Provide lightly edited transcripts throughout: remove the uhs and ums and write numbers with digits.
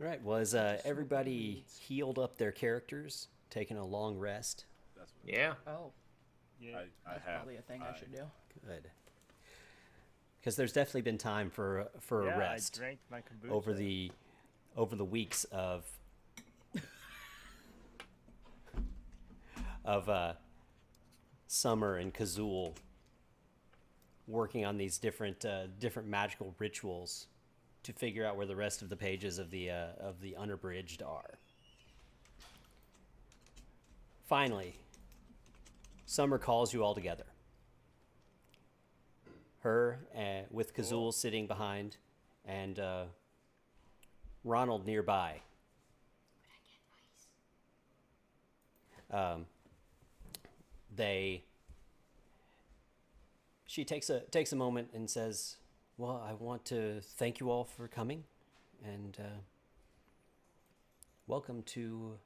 All right. Was everybody healed up their characters, taking a long rest? That's what Yeah. Oh, I that's have. probably a thing I should do. Good. Because there's definitely been time for a Yeah, I rest drank my kombucha. over the weeks of Summer and Kazul working on these different magical rituals to figure out where the rest of the pages of the unabridged are. Finally, Summer calls you all together. Her with Kazul sitting behind, and Ronald nearby. They. She takes a moment and says, "Well, I want to thank you all for coming, and welcome to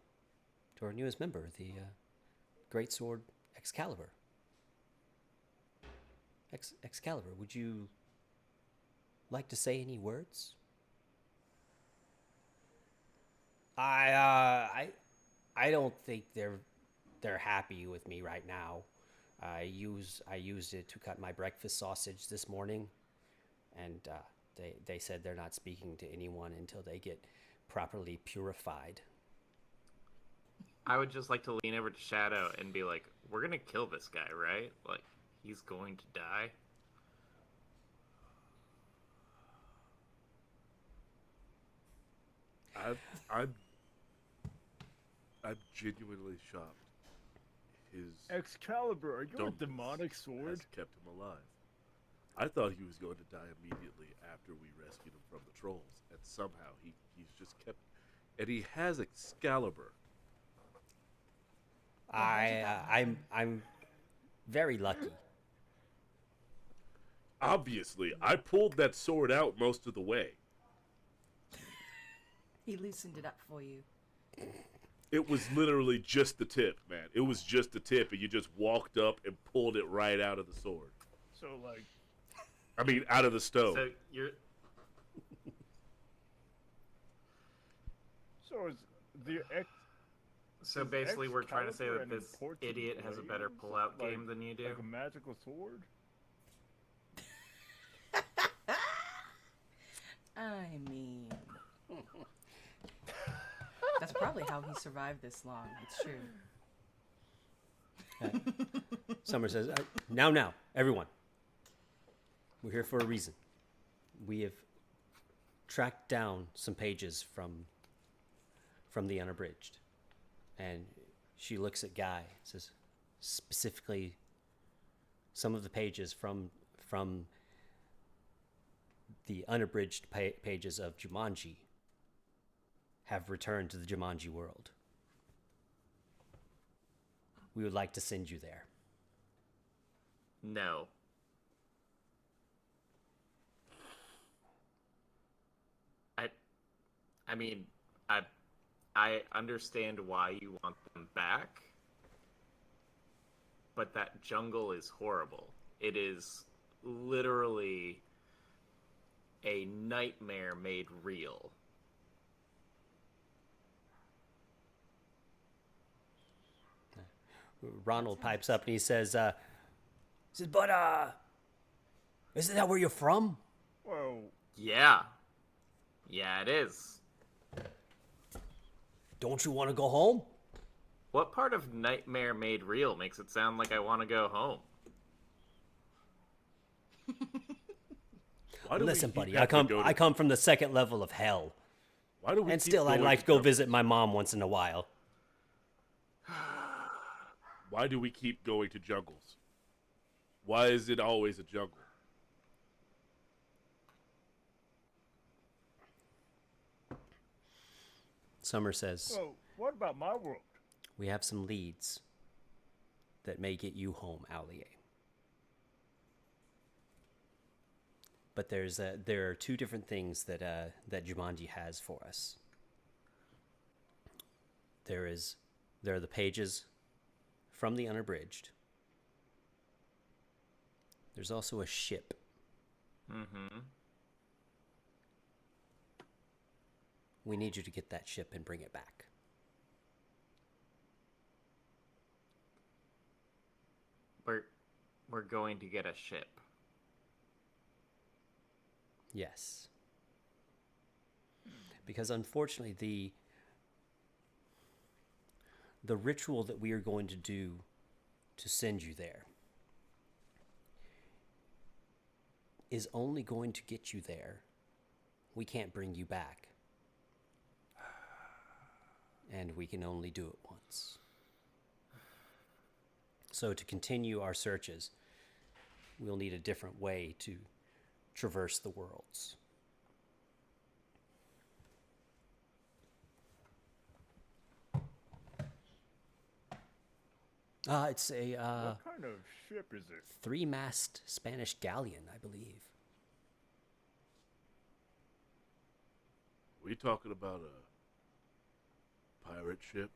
our newest member, the Great Sword Excalibur. Excalibur, would you like to say any words?" I don't think they're happy with me right now. I used it to cut my breakfast sausage this morning, and they said they're not speaking to anyone until they get properly purified. I would just like to lean over to Shadow and be like, "We're gonna kill this guy, right? Like, he's going to die." I'm I'm I'm genuinely shocked. His Excalibur, are you a dumbness demonic sword? has kept him alive. I thought he was going to die immediately after we rescued him from the trolls, and somehow he's just kept. And he has Excalibur. I'm very lucky. Obviously, I pulled that sword out most of the way. He loosened it up for you. It was literally just the tip, man. It was just the tip, and you just walked up and pulled it right out of the sword. So, like, I mean, out of the stove. So you're so is the X. so Is basically we're trying to say Excalibur that an this important idiot has a better blade? pull-out Like- game than you do. Like a magical sword? I mean, that's probably how he survived this long. It's true. Summer says, now, everyone. We're here for a reason. We have tracked down some pages from the unabridged." And she looks at Guy, says, "Specifically, some of the pages from the unabridged pages of Jumanji have returned to the Jumanji world. We would like to send you there." No. I I mean, I understand why you want them back, but that jungle is horrible. It is literally a nightmare made real. Ronald pipes up and he says, "But isn't that where you're from?" Well, Yeah. Yeah, it is. "Don't you want to go home?" What part of nightmare made real makes it sound like I want to go home? Why do we "Listen, keep buddy, having to go I to- come from the second level of hell, Why do we and keep still I'd going like to go jungles? visit my mom once in a while." Why do we keep going to jungles? Why is it always a jungle? Summer says, well, what about my world? "We have some leads that may get you home, Allier. But there are two different things that Jumanji has for us. There are the pages from the unabridged. There's also a ship. Mm-hmm. We need you to get that ship and bring it back. We're going to get a ship. Yes. Because unfortunately, the ritual that we are going to do to send you there is only going to get you there. We can't bring you back. And we can only do it once. So to continue our searches, we'll need a different way to traverse the worlds. It's a What kind of ship is it? 3-mast Spanish galleon, I believe. We talking about a pirate ship?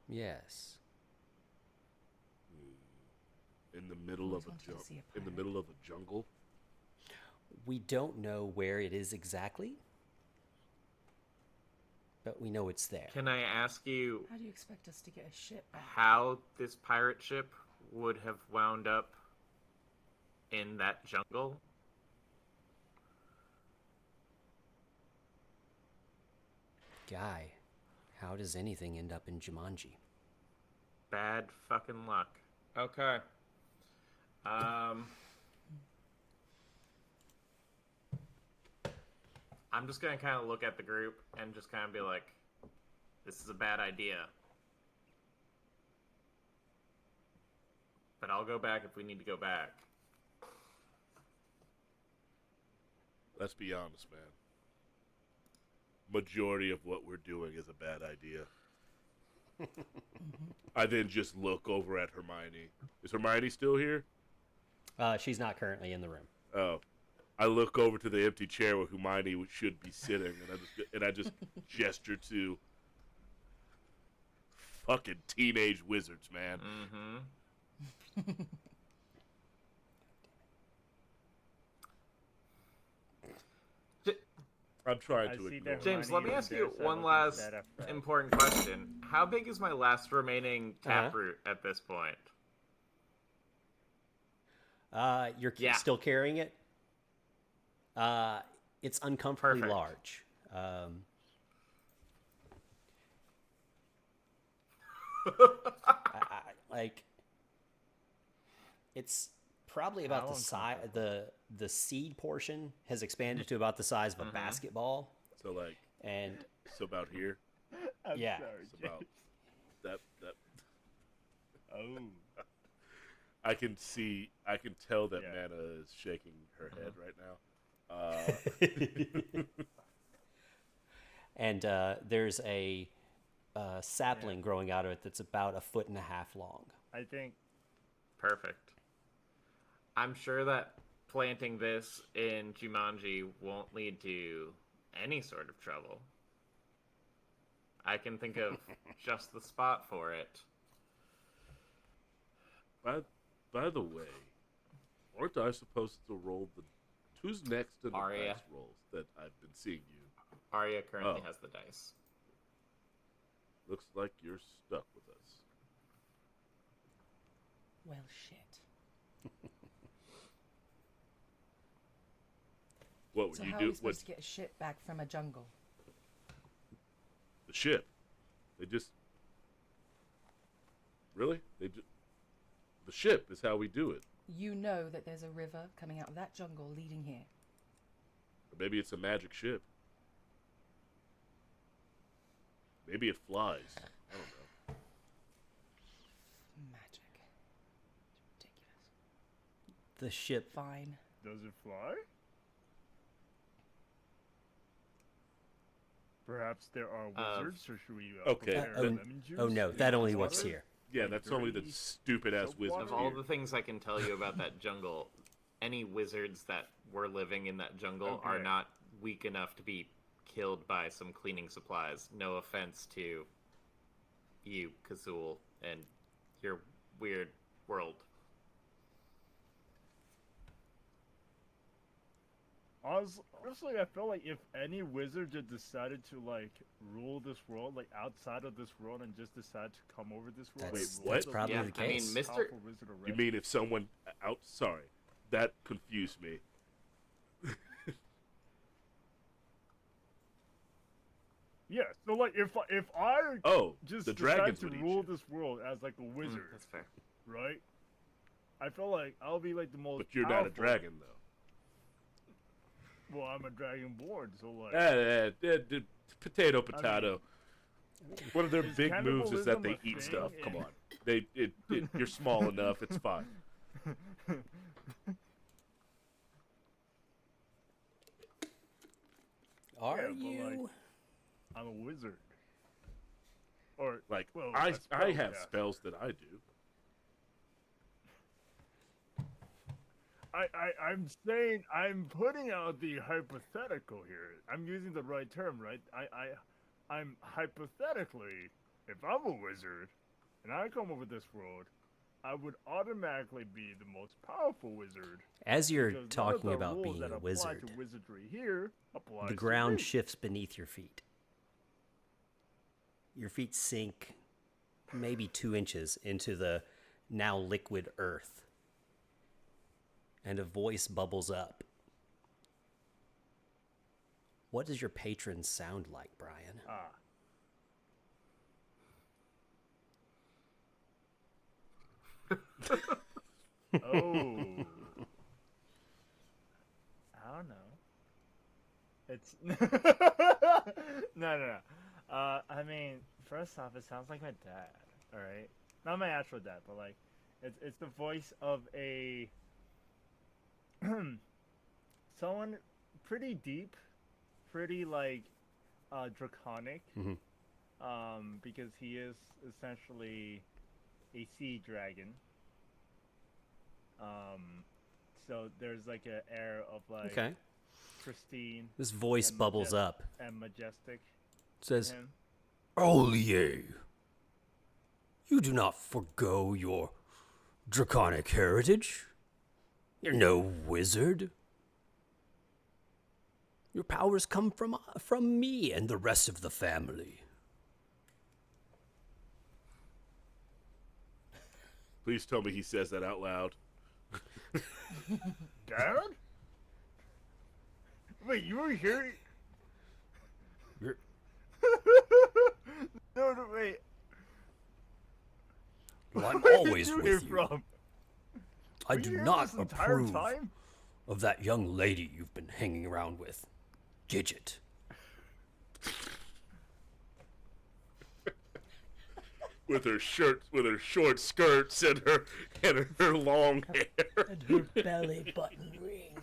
Yes. In the middle of Always wanted to jungle. see a In the pirate. middle of a jungle. We don't know where it is exactly, but we know it's there. Can I ask you How do you expect us to get a ship back? how this pirate ship would have wound up in that jungle? Guy, how does anything end up in Jumanji? Bad fucking luck. Okay. I'm just gonna kind of look at the group and just kind of be like, this is a bad idea. But I'll go back if we need to go back. Let's be honest, man. Majority of what we're doing is a bad idea. I then just look over at Hermione. Is Hermione still here? She's not currently in the room. Oh. I look over to the empty chair where Hermione should be sitting, and I just gesture to fucking teenage wizards, man. Mm-hmm. I'm trying I to see ignore. that James, let me Hermione ask is you there, so I one don't last think that affects- important question. How big is my last remaining taproot at this point? You're Yeah. still carrying it? It's uncomfortably Perfect. large. Like, it's probably about How the size. The seed portion has expanded to about the size of a basketball, So like, and so about here. I'm Yeah. sorry, It's about James. that. Oh. I can tell that Yeah. Mana is shaking her head right now. and there's a sapling growing out of it that's about 1.5 feet long. I think Perfect. I'm sure that planting this in Jumanji won't lead to any sort of trouble. I can think of just the spot for it. By the way, aren't I supposed to roll the? Who's next in the Arya. dice rolls that I've been seeing you? Arya currently Oh. has the dice. Looks like you're stuck with us. Well, shit. What would So you how are do? we What supposed to get a ship back from a jungle? the ship? They just really the ship is how we do it. You know that there's a river coming out of that jungle leading here. Or maybe it's a magic ship. Maybe it flies. I don't know. Magic. Ridiculous. The ship. Fine. does it fly? Perhaps there are wizards, or should we Okay. prepare lemon juice? Oh no, in that only water? works here. Yeah, Like that's only the dirty stupid ass soap wizard. water? Of all here. the things I can tell you about that jungle, any wizards that were living in that jungle are Okay. not weak enough to be killed by some cleaning supplies. No offense to you, Kazul, and your weird world. Honestly, I feel like if any wizard just decided to like rule this world, like outside of this world, and just decided to come over this world, That's- and rule that's the probably world, the I mean, case. Mr. powerful wizard You already. mean if someone out? Sorry, that confused me. Yeah, so like if I Oh, just the decide dragons to would eat rule you. this world as like a wizard, That's fair. right? I feel like I'll be like the most. But you're not a powerful- dragon, though. Well, I'm a dragonborn, so like. Potato, potato. One of their is big moves is that cannibalism they a eat thing stuff. Come in- on, you're small enough. It's fine. Are Yeah, but, you? like, I'm a wizard. Or Like well, I a spell, have yeah. spells that I do. I'm saying I'm putting out the hypothetical here. I'm using the right term, right? I'm hypothetically, if I'm a wizard and I come over this world, I would automatically be the most powerful wizard. As you're because none of talking the about rules being that a apply wizard, to wizardry here applies the to ground me. shifts beneath your feet. Your feet sink maybe 2 inches into the now liquid earth. And a voice bubbles up. What does your patron sound like, Brian? Ah. Oh. I don't know. It's no. I mean, first off, it sounds like my dad. All right, not my actual dad, but like, it's the voice of a someone pretty deep, pretty like draconic. Mhm. Because he is essentially a sea dragon. So there's like an air of like Okay. pristine This voice and bubbles up. and majestic It to says, him. Ollier, you do not forgo your draconic heritage. You're no wizard. Your powers come from me and the rest of the family. Please tell me he says that out loud. Dad? Wait, you were here? You're- No, wait. Well, I'm Where always did you with hear you. from? I Were do you here not this entire approve time? of that young lady you've been hanging around with, Gidget. With her short skirts and her long hair. And her belly button ring.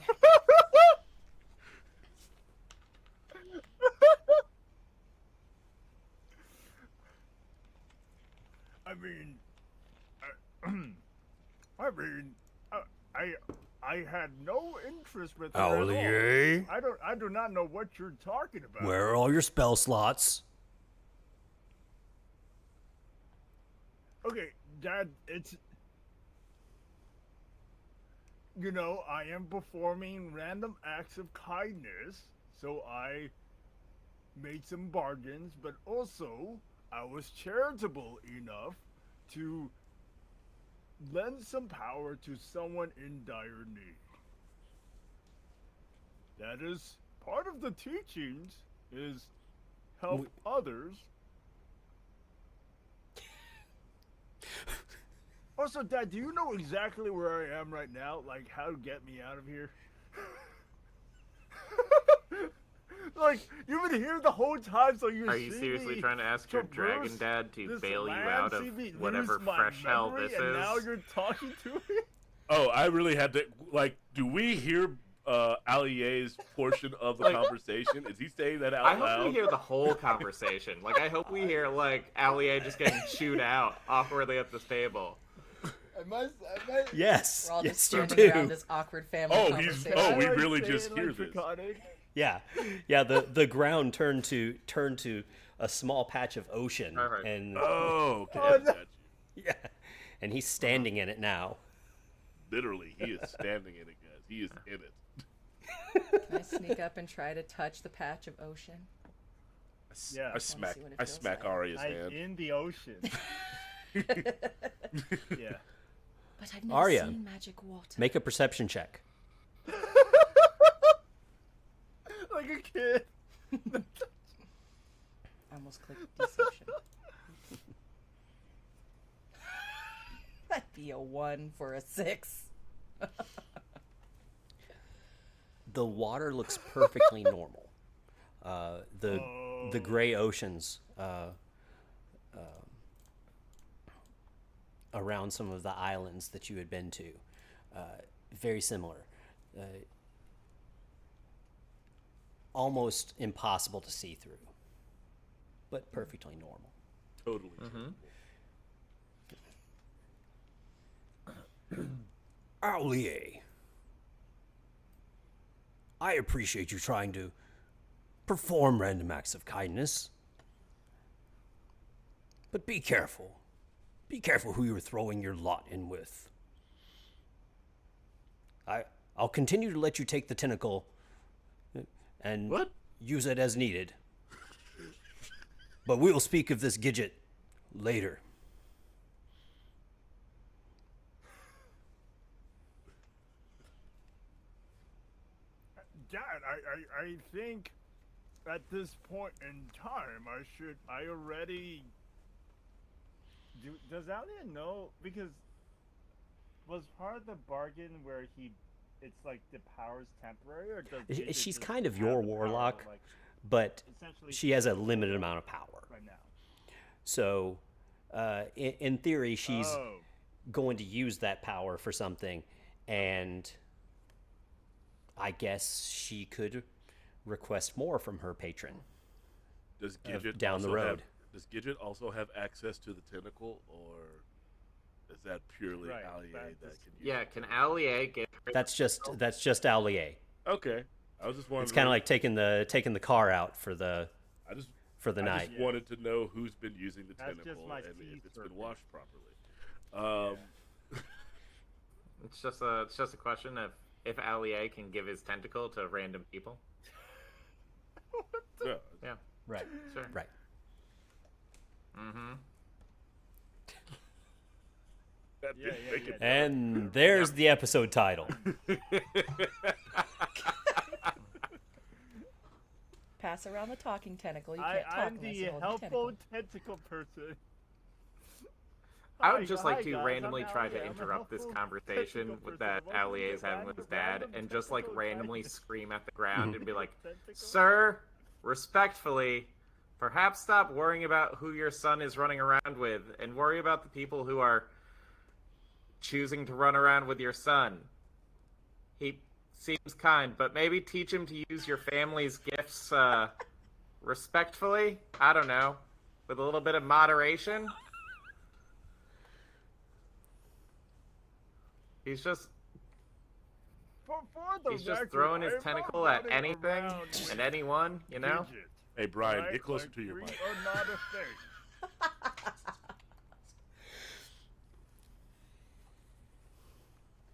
I had no interest with her at all. Ollier, I do not know what you're talking about. where are all your spell slots? Okay, Dad, it's... You know, I am performing random acts of kindness, so I made some bargains, but also I was charitable enough to lend some power to someone in dire need. That is part of the teachings, is help others. Also, Dad, do you know exactly where I am right now? Like, how to get me out of here? Like, you've been here the whole time, so you Are you see seriously me trying to ask your traverse dragon dad to this bail you land, out of see me lose whatever my fresh hell memory, this and now is? you're talking to me? Oh, I really had to do we hear Allier's portion of the conversation? Is he saying that out I loud? hope we hear the whole conversation. Like, I hope we hear, like, Allier just getting chewed out awkwardly at this table. Yes, We're all just yes, you standing around do. this awkward family Oh, conversation. oh, we I like really saying just it hear like this. draconic. Yeah. The ground turned to a small patch of ocean, Perfect. and Oh, okay. Oh, I no. got you. yeah, and he's standing in it now. Literally, he is standing in it, guys. He is in it. Can I sneak up and try to touch the patch of ocean? Yeah. I smack see what it I feels smack like. Arya's I'm hand. in the ocean. Yeah. But I've never Arya, seen magic water. Make a perception check. Like a kid. I almost clicked deception. That'd be a 1 for a 6. The water looks perfectly normal. The gray oceans around some of the islands that you had been to, very similar. Almost impossible to see through, but perfectly normal. Totally. Aulier, I appreciate you trying to perform random acts of kindness. But be careful. Be careful who you're throwing your lot in with. I'll continue to let you take the tentacle and What? use it as needed. But we'll speak of this Gidget later. Dad, I think at this point in time, I already. Does Alia know? Because was part of the bargain where it's like the power's temporary, or does Gidget She's just kind of have your the power, warlock, like, but essentially she has a limited amount of power. right now? So, in theory, she's Oh, going to use that power for something, and I guess she could request more from her patron Does Gidget down the also road. Does Gidget also have access to the tentacle, or is that purely Right, Allier that that is- can use Yeah, it? can Allier get her That's just Allier. Okay. I was just wondering. It's kind of like taking the car out for the I just night. just wanted to know who's been using the That's just tentacle my and if teeth it's been burping. washed properly. It's just a question of if Allier can give his tentacle to random people. Yeah. Yeah, Right. sure. Right. Mm-hmm. That Yeah, didn't yeah, make yeah. it And there's the episode title. Pass around the talking tentacle. You can't talk I'm unless the you hold the helpful tentacle. tentacle person. I Hi, would just hi, like to guys, randomly I'm try to Allier. I'm a interrupt this helpful conversation tentacle with person. that Welcome Allier to is having the with his band dad, of and just like tentacle randomly guys. scream at the ground and be like, Tentacle? "Sir, respectfully, perhaps stop worrying about who your son is running around with, and worry about the people who are choosing to run around with your son. He seems kind, but maybe teach him to use your family's gifts respectfully. I don't know, with a little bit of moderation." He's just For the he's just record, throwing his I'm not tentacle at running anything around with and anyone, you know? Gidget, Hey, Brian, right? get closer Like, to your we mic. are not a thing.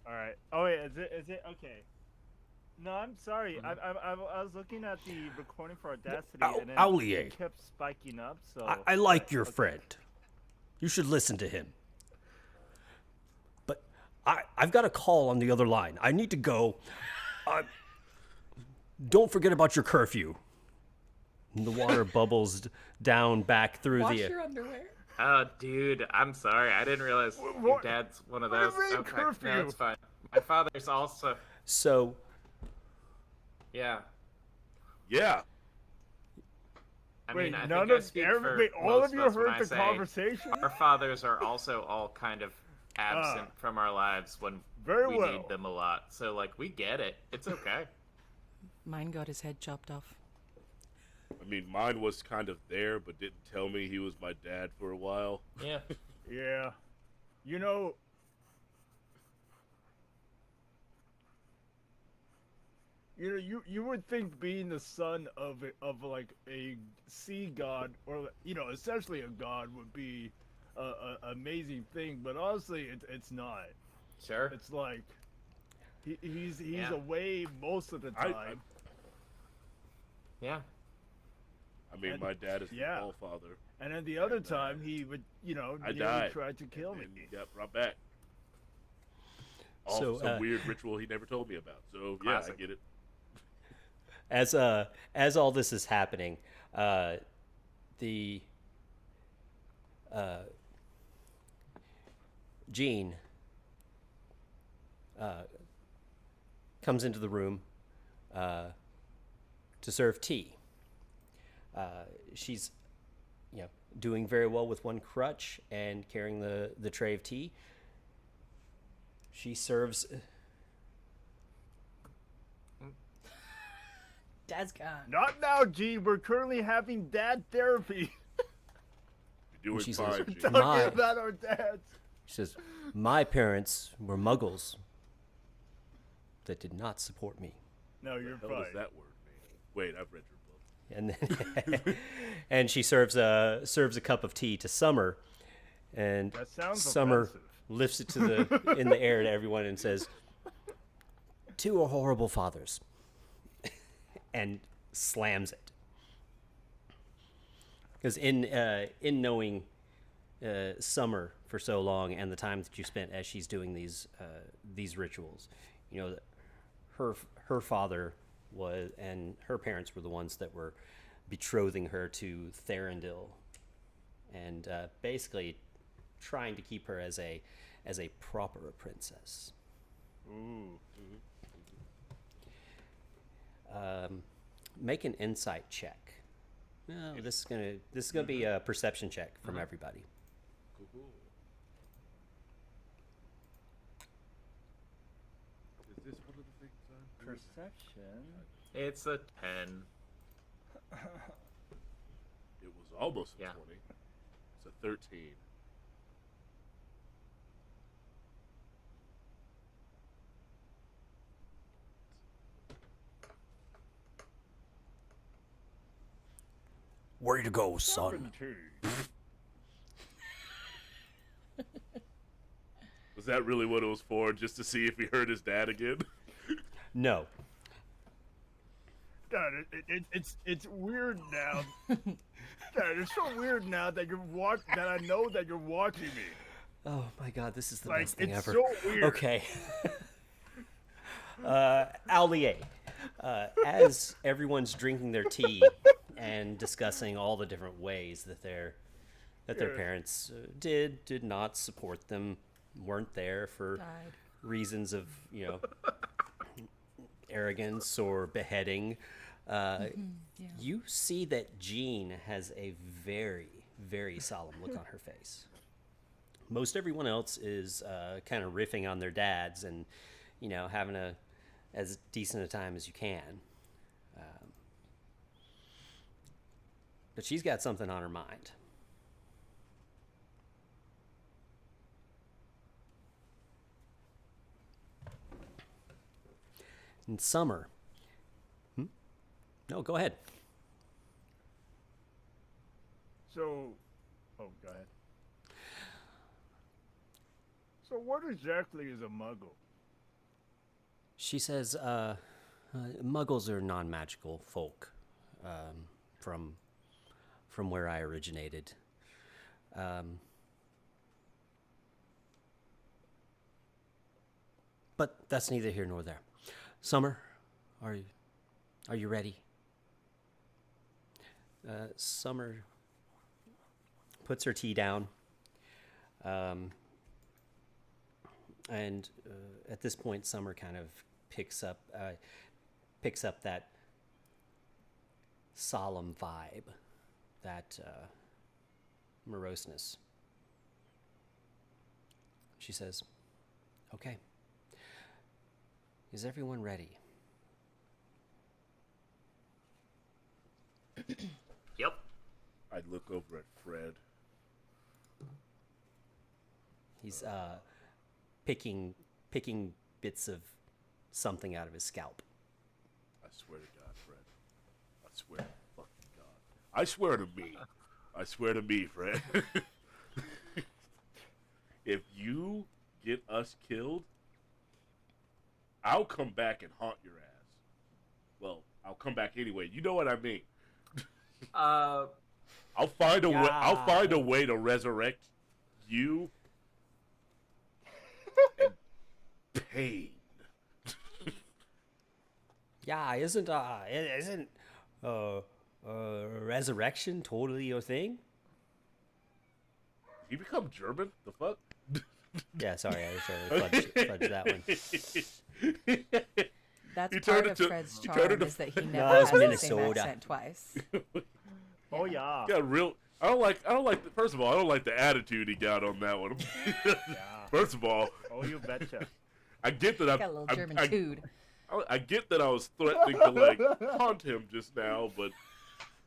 All right. Oh wait, is it okay? No, I'm sorry. I was looking at the recording for Audacity, and then Aulier. it kept spiking up. So I like your friend. You should listen to him. But I've got a call on the other line. I need to go. Don't forget about your curfew. And the water bubbles down back through Wash the. your underwear. Oh, dude, I'm sorry. I didn't realize your What- dad's one of what do those. you mean, Okay, curfew? no, it's fine. My father's also. So Yeah. Yeah. I Wait, mean, I none think I of speak everybody, for all most of you us when heard I the say conversation. our fathers are also all kind of absent from our lives when Very we well. need them a lot. So, like, we get it. It's okay. Mine got his head chopped off. I mean, mine was kind of there, but didn't tell me he was my dad for a while. Yeah. Yeah, you know. You would think being the son of like a sea god, or essentially a god, would be a amazing thing, but honestly it's not. Sure. It's like He's Yeah. away most of the I- time. Yeah. I mean, my dad is the Yeah. All Father. And then the other And, time, he would, I nearly died. tried to kill me. And he got brought back. All So, for some weird ritual he never told me about. So yeah, Classic. I get it. As all this is happening, the Jean comes into the room to serve tea. She's, doing very well with one crutch and carrying the tray of tea. She serves. Dad's gone. Not now, G. We're currently having dad therapy. You're doing She fine, says, G. Talking My- about our dads. She says, "My parents were muggles that did not support me." No, you're What the hell fine. does that word mean? Wait, I've read your book. And then, and she serves a cup of tea to Summer, and That sounds Summer offensive. lifts it to in the air to everyone and says, "Two are horrible fathers," and slams it. Because in knowing Summer for so long and the time that you spent as she's doing these rituals, her father was, and her parents were the ones that were betrothing her to Thranduil, and basically trying to keep her as a proper princess. Ooh. Make an insight check. No, this is gonna be a perception check from everybody. Cool. Is this one of the things I'm doing? Perception. It's a 10. It was almost a Yeah. 20. It's a 13. Where to go, son? 17. Was that really what it was for? Just to see if he heard his dad again? No. Dad, it's weird now. Dad, it's so weird now that that I know that you're watching me. Oh my God, this is the Like, best thing it's ever. so weird. Okay. Allier, as everyone's drinking their tea and discussing all the different ways that their Yeah. parents did not support them, weren't there for Died. reasons of arrogance or beheading. Yeah. You see that Jean has a very, very solemn look on her face. Most everyone else is kind of riffing on their dads and, having as decent a time as you can. But she's got something on her mind. In Summer. No, go ahead. So, go ahead. So, what exactly is a muggle? She says, Muggles are non-magical folk from where I originated. But that's neither here nor there. Summer, are you ready? Summer puts her tea down. And at this point, Summer kind of picks up that solemn vibe, that moroseness. She says, "Okay, is everyone ready?" Yep. I'd look over at Fred. He's picking bits of something out of his scalp. I swear to God, Fred. I swear to fucking God. I swear to me. I swear to me, Fred. If you get us killed, I'll come back and haunt your ass. Well, I'll come back anyway. You know what I mean. I'll find a way. I'll find a way to resurrect you. And pain. Yeah, isn't resurrection totally your thing? You become German? The fuck? Yeah, sorry, I was trying to fudge that one. That's He part turned of into- Fred's he charm turned into- is that he No, never it's has the same Minnesota. accent twice. Oh yeah. Got real. I don't like. First of all, I don't like the attitude he got on that one. Yeah. First of all, Oh, you betcha. I get that Got a little German tood. I get that I was threatening to like haunt him just now, but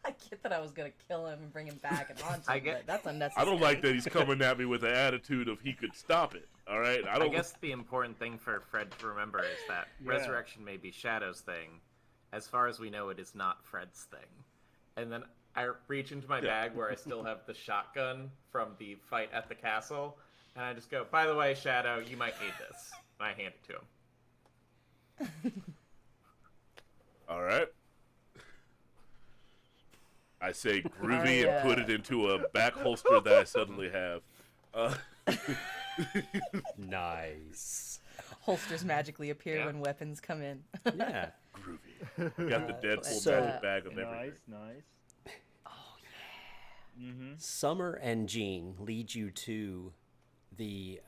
I get that I was gonna kill him and bring him back and haunt him, I get- but that's unnecessary. I don't like that he's coming at me with an attitude of he could stop it. All right, I guess the important thing for Fred to remember is that Yeah. resurrection may be Shadow's thing. As far as we know, it is not Fred's thing. And then I reach into my bag where I still have the shotgun from the fight at the castle, and I just go, by the way, Shadow, you might need this. And I hand it to him. All right. I say groovy Arya. and put it into a back holster that I suddenly have. Nice. Holsters magically appear Yeah. when weapons come in. Yeah. Groovy. Got the Deadpool So- magic bag of Nice, everything. nice. Oh yeah. Mm-hmm. Summer and Jean lead you to the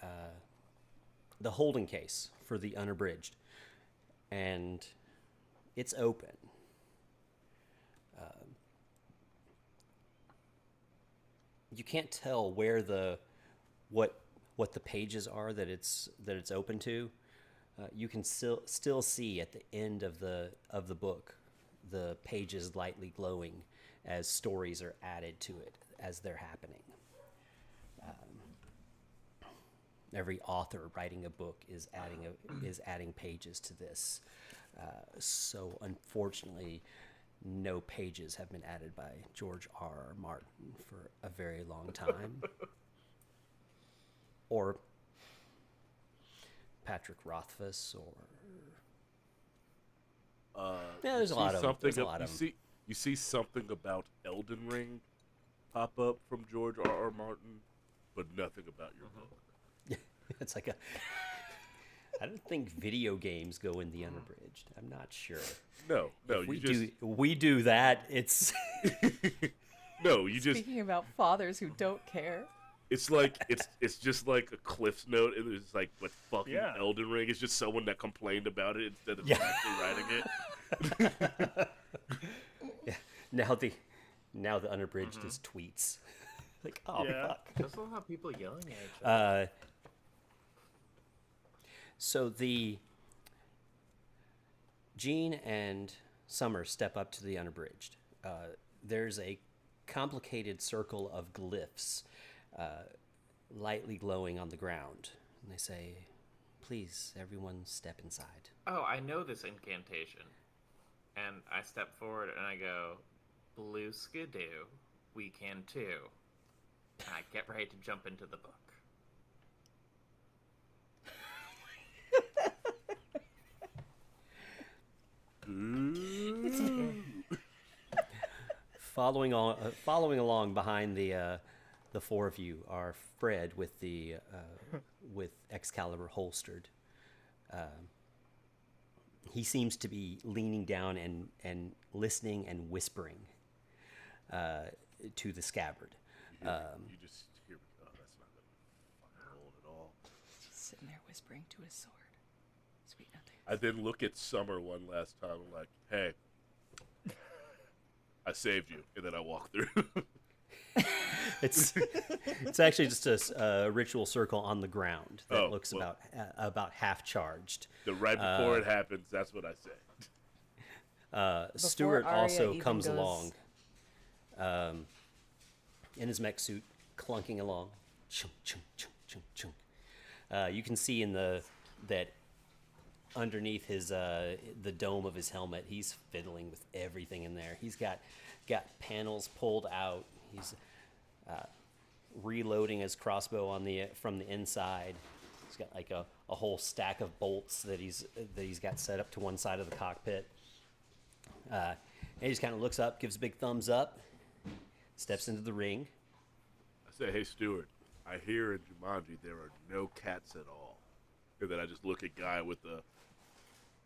holding case for the unabridged, and it's open. You can't tell where what the pages are that it's open to. You can still see at the end of the book the pages lightly glowing as stories are added to it as they're happening. Every author writing a book is adding pages to this. So unfortunately, no pages have been added by George R. Martin for a very long time. Or Patrick Rothfuss, or yeah, there's a lot of them. There's a lot of them. You see something about Elden Ring pop up from George R. R. Martin, but nothing about your book. It's like I don't think video games go in the unabridged. I'm not sure. No, If we do that. It's no, you just. Speaking about fathers who don't care. It's like it's just like a Cliff's note, and it's like, but fucking Yeah. Elden Ring. It's just someone that complained about it instead of actually writing it. yeah. Now the unabridged is tweets. Like, oh Yeah. fuck. Just love how people yelling at each other. So the Jean and Summer step up to the unabridged. There's a complicated circle of glyphs lightly glowing on the ground. And they say, please, everyone step inside. Oh, I know this incantation. And I step forward and I go, Blue Skidoo, we can too. And I get ready to jump into the book. Following along behind the four of you are Fred with the with Excalibur holstered. He seems to be leaning down and listening and whispering to the scabbard. You just hear, oh, that's not gonna fucking hold at all. Just sitting there whispering to his sword. Sweet nothing. I then look at Summer one last time. I'm like, hey, I saved you, and then I walk through. It's actually just a ritual circle on the ground that Oh, looks well. about half charged. The right before it happens, that's what I say. Stuart Arya also even comes goes- along in his mech suit, clunking along. Chunk, chunk, chunk, chunk, chunk. You can see that underneath his the dome of his helmet, he's fiddling with everything in there. He's got panels pulled out. He's reloading his crossbow from the inside. He's got like a a whole stack of bolts that he's got set up to one side of the cockpit. And he just kind of looks up, gives a big thumbs up, steps into the ring. I say, hey, Stuart, I hear in Jumanji there are no cats at all. And then I just look at Guy with the,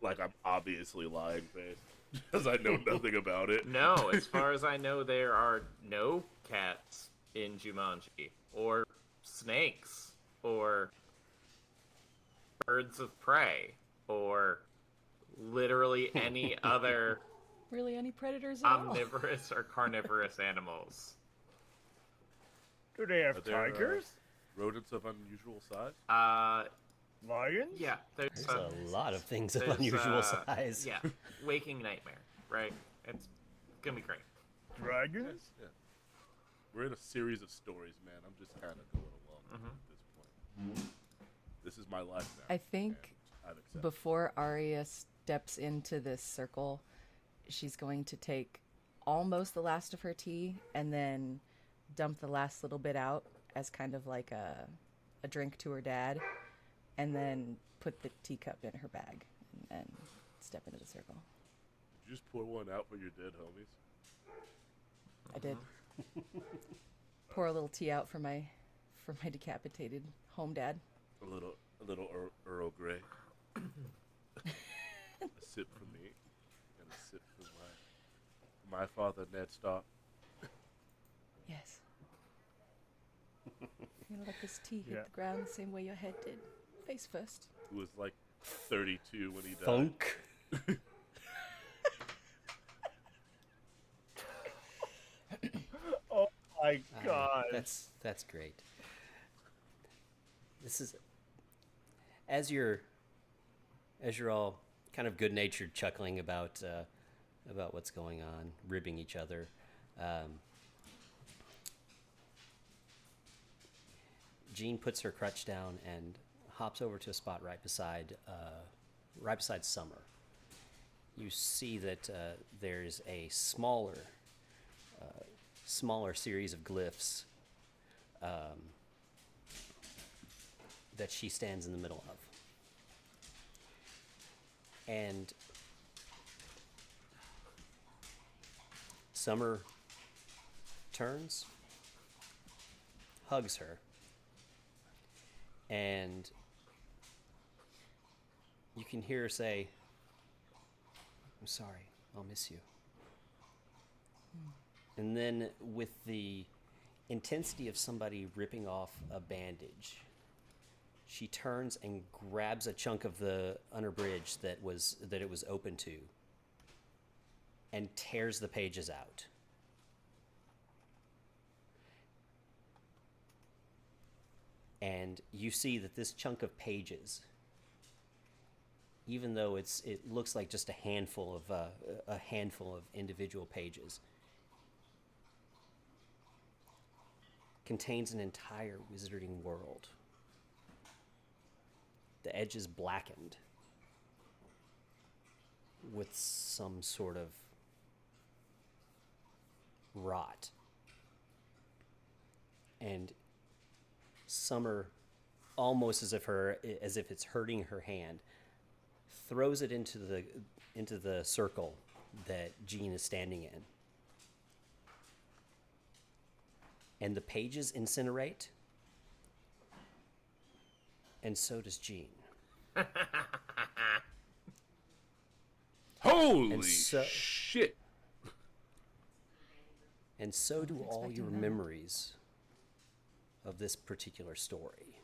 like I'm obviously lying face, because I know nothing about it. No, as far as I know, there are no cats in Jumanji, or snakes, or birds of prey, or literally any other Really, any predators at all? omnivorous or carnivorous animals. Do they have Are there, tigers? Rodents of unusual size? Lions? Yeah, There's a lot of things of there's, unusual size. Yeah, waking nightmare, right? It's gonna be great. Dragons? Yeah. We're in a series of stories, man. I'm just kind of going along with it at this point. This is my life now. I think and I've accepted. before Arya steps into this circle, she's going to take almost the last of her tea and then dump the last little bit out as kind of like a drink to her dad, and then put the teacup in her bag and step into the circle. Did you just pour one out for your dead homies? I did. Pour a little tea out for my decapitated home dad. A little Earl Grey. A sip for me, and a sip for my father, Ned Stark. Yes. You're gonna let this tea hit Yeah. the ground the same way your head did. Face first. Who was like 32 when he died. Funk. Oh my god. That's great. This is as you're all kind of good-natured chuckling about what's going on, ribbing each other. Jean puts her crutch down and hops over to a spot right beside Summer. You see that there's a smaller series of glyphs that she stands in the middle of. And Summer turns, hugs her, and you can hear her say, "I'm sorry, I'll miss you." And then, with the intensity of somebody ripping off a bandage, she turns and grabs a chunk of the underbridge that it was open to, and tears the pages out. And you see that this chunk of pages, even though it looks like just a handful of individual pages, contains an entire wizarding world. The edge is blackened with some sort of rot. And Summer, almost as if it's hurting her hand, throws it into the circle that Jean is standing in. And the pages incinerate, and so does Jean. Holy And so- shit! And so do all your expecting that. memories of this particular story.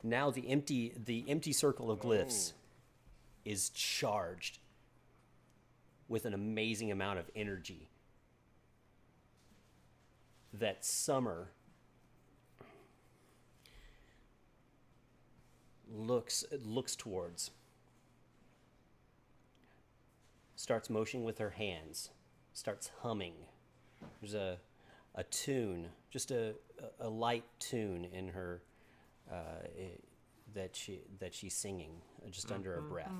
Now the empty circle of glyphs is charged with an amazing amount of energy that Summer looks towards, starts motioning with her hands, starts humming. There's a tune, just a light tune in her that she's singing just under her breath.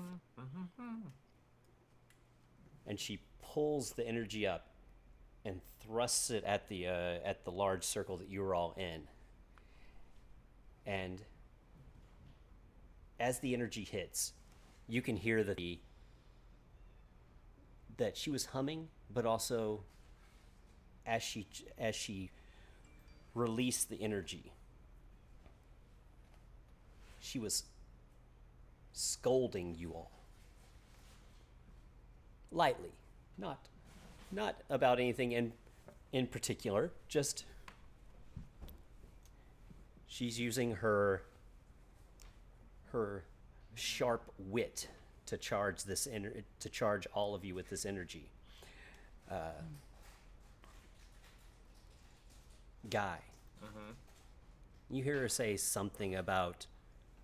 And she pulls the energy up and thrusts it at the large circle that you were all in. And as the energy hits, you can hear that she was humming, but also as she released the energy, she was scolding you all lightly, not about anything in particular, just she's using her sharp wit to charge to charge all of you with this energy. Guy, you hear her say something about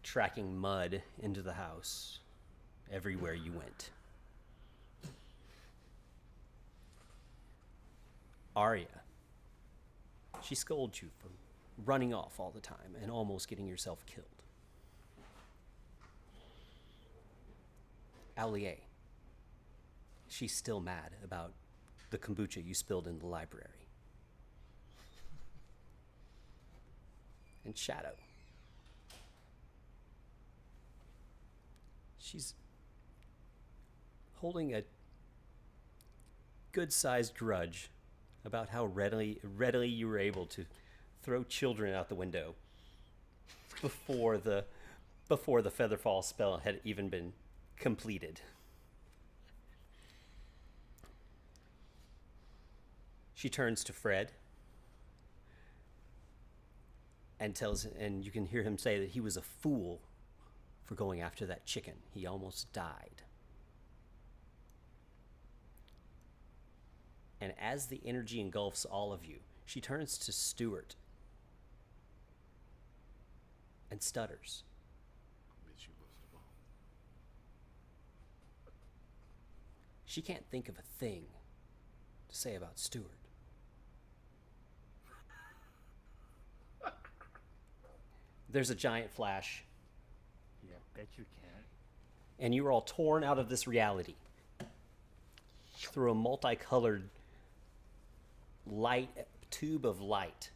tracking mud into the house everywhere you went. Arya, she scolds you for running off all the time and almost getting yourself killed. Allier, she's still mad about the kombucha you spilled in the library. And Shadow, she's holding a good-sized grudge about how readily you were able to throw children out the window before the Featherfall spell had even been completed. She turns to Fred and you can hear him say that he was a fool for going after that chicken. He almost died. And as the energy engulfs all of you, she turns to Stuart and stutters. Miss you most of all. She can't think of a thing to say about Stuart. There's a giant flash, Yeah, bet you can. and you are all torn out of this reality through a multicolored tube of light.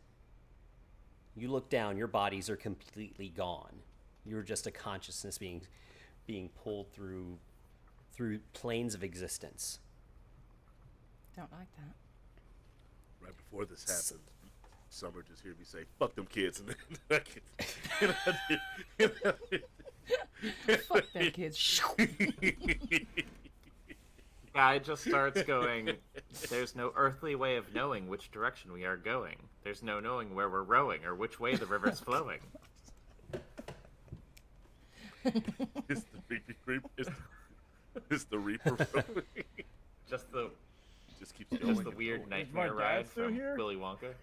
You look down, your bodies are completely gone. You're just a consciousness being pulled through planes of existence. Don't like that. Right before this happened, Summer just heard me say, "Fuck them kids," and then Fuck them kids. Guy just starts going, "There's no earthly way of knowing which direction we are going. There's no knowing where we're rowing or which way the river's flowing." It's the Reaper. Just the Just keeps going. just the weird Is nightmare my dad ride still from here? Willy Wonka.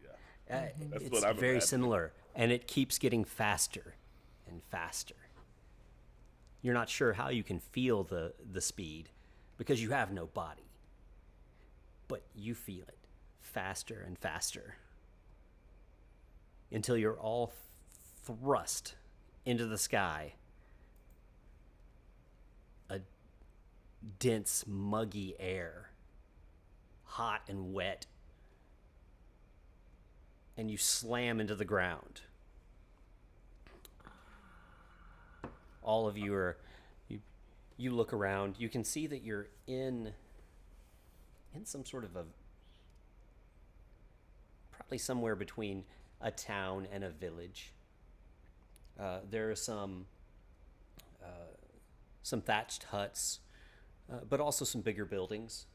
Yeah. That's It's what I'm very imagining. similar, and it keeps getting faster and faster. You're not sure how you can feel the speed because you have no body, but you feel it faster and faster until you're all thrust into the sky. A dense, muggy air, hot and wet, and you slam into the ground. All of you are you look around. You can see that you're in some sort of probably somewhere between a town and a village. There are some thatched huts, but also some bigger buildings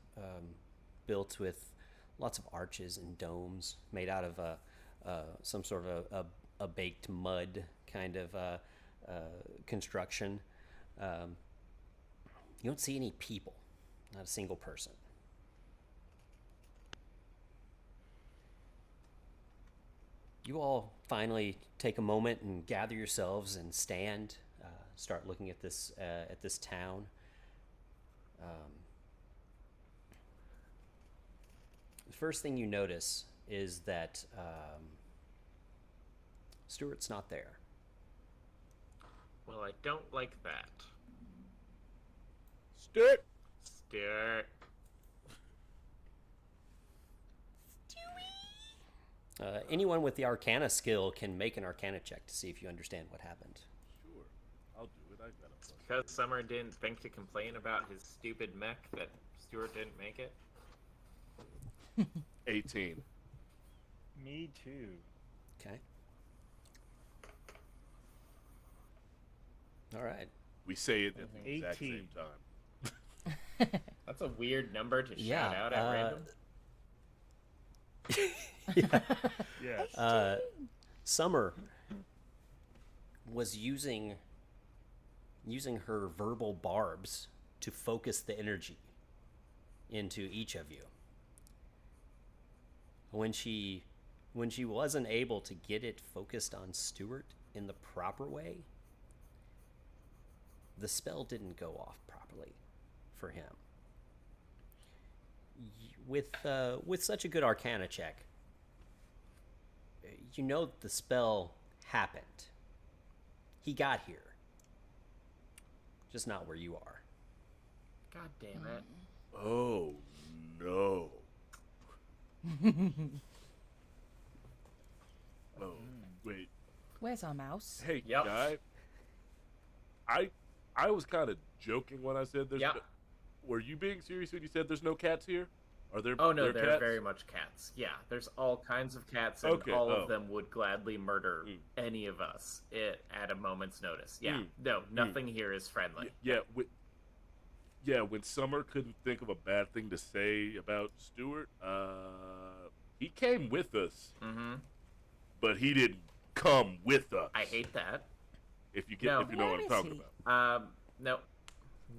built with lots of arches and domes made out of some sort of a baked mud kind of construction. You don't see any people, not a single person. You all finally take a moment and gather yourselves and stand, start looking at this town. The first thing you notice is that Stuart's not there. Well, I don't like that. Stuart. Stuart. Anyone with the Arcana skill can make an Arcana check to see if you understand what happened. Sure, I'll do it. I got a plus. Because Summer didn't think to complain about his stupid mech that Stuart didn't make it. 18. Me too. Okay. All right. We say it at the exact 18. same time. That's a weird number to Yeah, shout out at random. Yes. Summer was using her verbal barbs to focus the energy into each of you. When she wasn't able to get it focused on Stuart in the proper way, the spell didn't go off properly for him. With such a good Arcana check, you know the spell happened. He got here, just not where you are. God damn it. Oh, no. Oh, wait. Where's our mouse? Hey, Yep. guy. I was kind of joking when I said there's. Yep. No, were you being serious when you said there's no cats here? Are there? Oh no, there they're cats? very much cats. Yeah, there's all kinds of cats, and Okay, all oh. of them would gladly murder any of us at a moment's notice. Yeah, no, nothing here is friendly. Yeah. When Summer couldn't think of a bad thing to say about Stuart, he came with us, but he didn't come with us. I hate that. If you get, No. if you know what Where I'm is talking he? about.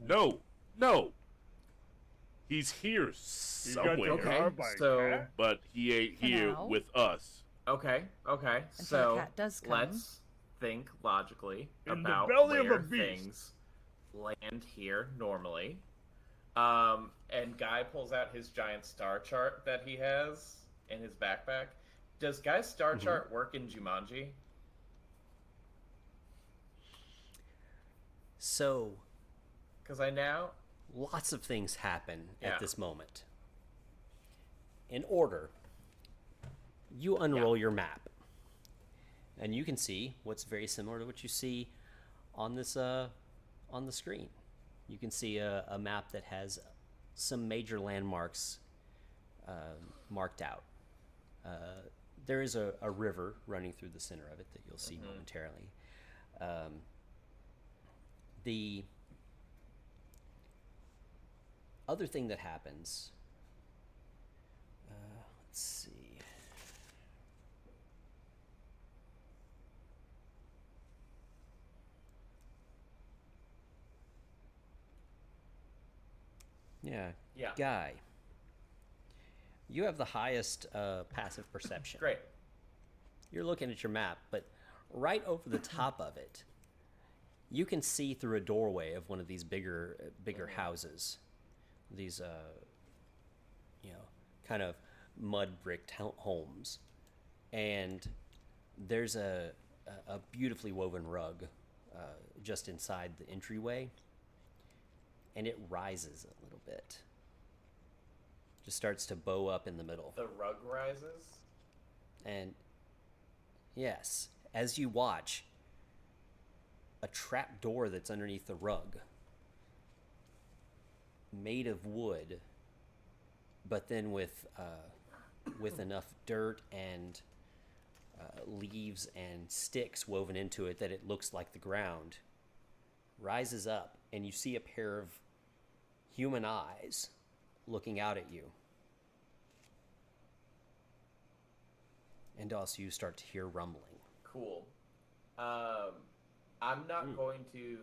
No. No. He's here You got somewhere, the Okay, car by so- cat? but he ain't here now. with us. Okay. Until the So cat does come. let's think logically In the about belly of a where beast. things land here normally. And Guy pulls out his giant star chart that he has in his backpack. Does Guy's star chart work in Jumanji? So, Because I now lots of things happen Yeah. at this moment. In order, you unroll your map, and you can see what's very similar to what you see on this on the screen. You can see a map that has some major landmarks marked out. There is a river running through the center of it that you'll see momentarily. The other thing that happens, let's see. Yeah. Yeah. Guy. You have the highest passive perception. great. You're looking at your map, but right over the top of it, you can see through a doorway of one of these bigger houses. These kind of mud bricked homes. And there's a beautifully woven rug just inside the entryway. And it rises a little bit. Just starts to bow up in the middle. The rug rises. And yes, as you watch, a trap door that's underneath the rug, made of wood, but then with enough dirt and leaves and sticks woven into it that it looks like the ground, rises up, and you see a pair of human eyes looking out at you. And also you start to hear rumbling. Cool. I'm not going to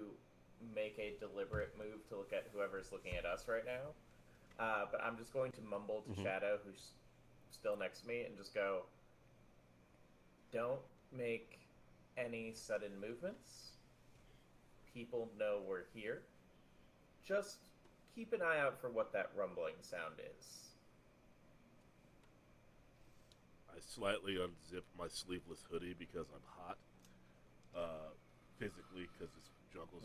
make a deliberate move to look at whoever's looking at us right now, but I'm just going to mumble to Shadow, who's still next to me, and just go, don't make any sudden movements. People know we're here. Just keep an eye out for what that rumbling sound is. I slightly unzip my sleeveless hoodie because I'm hot. Physically, because this jungle's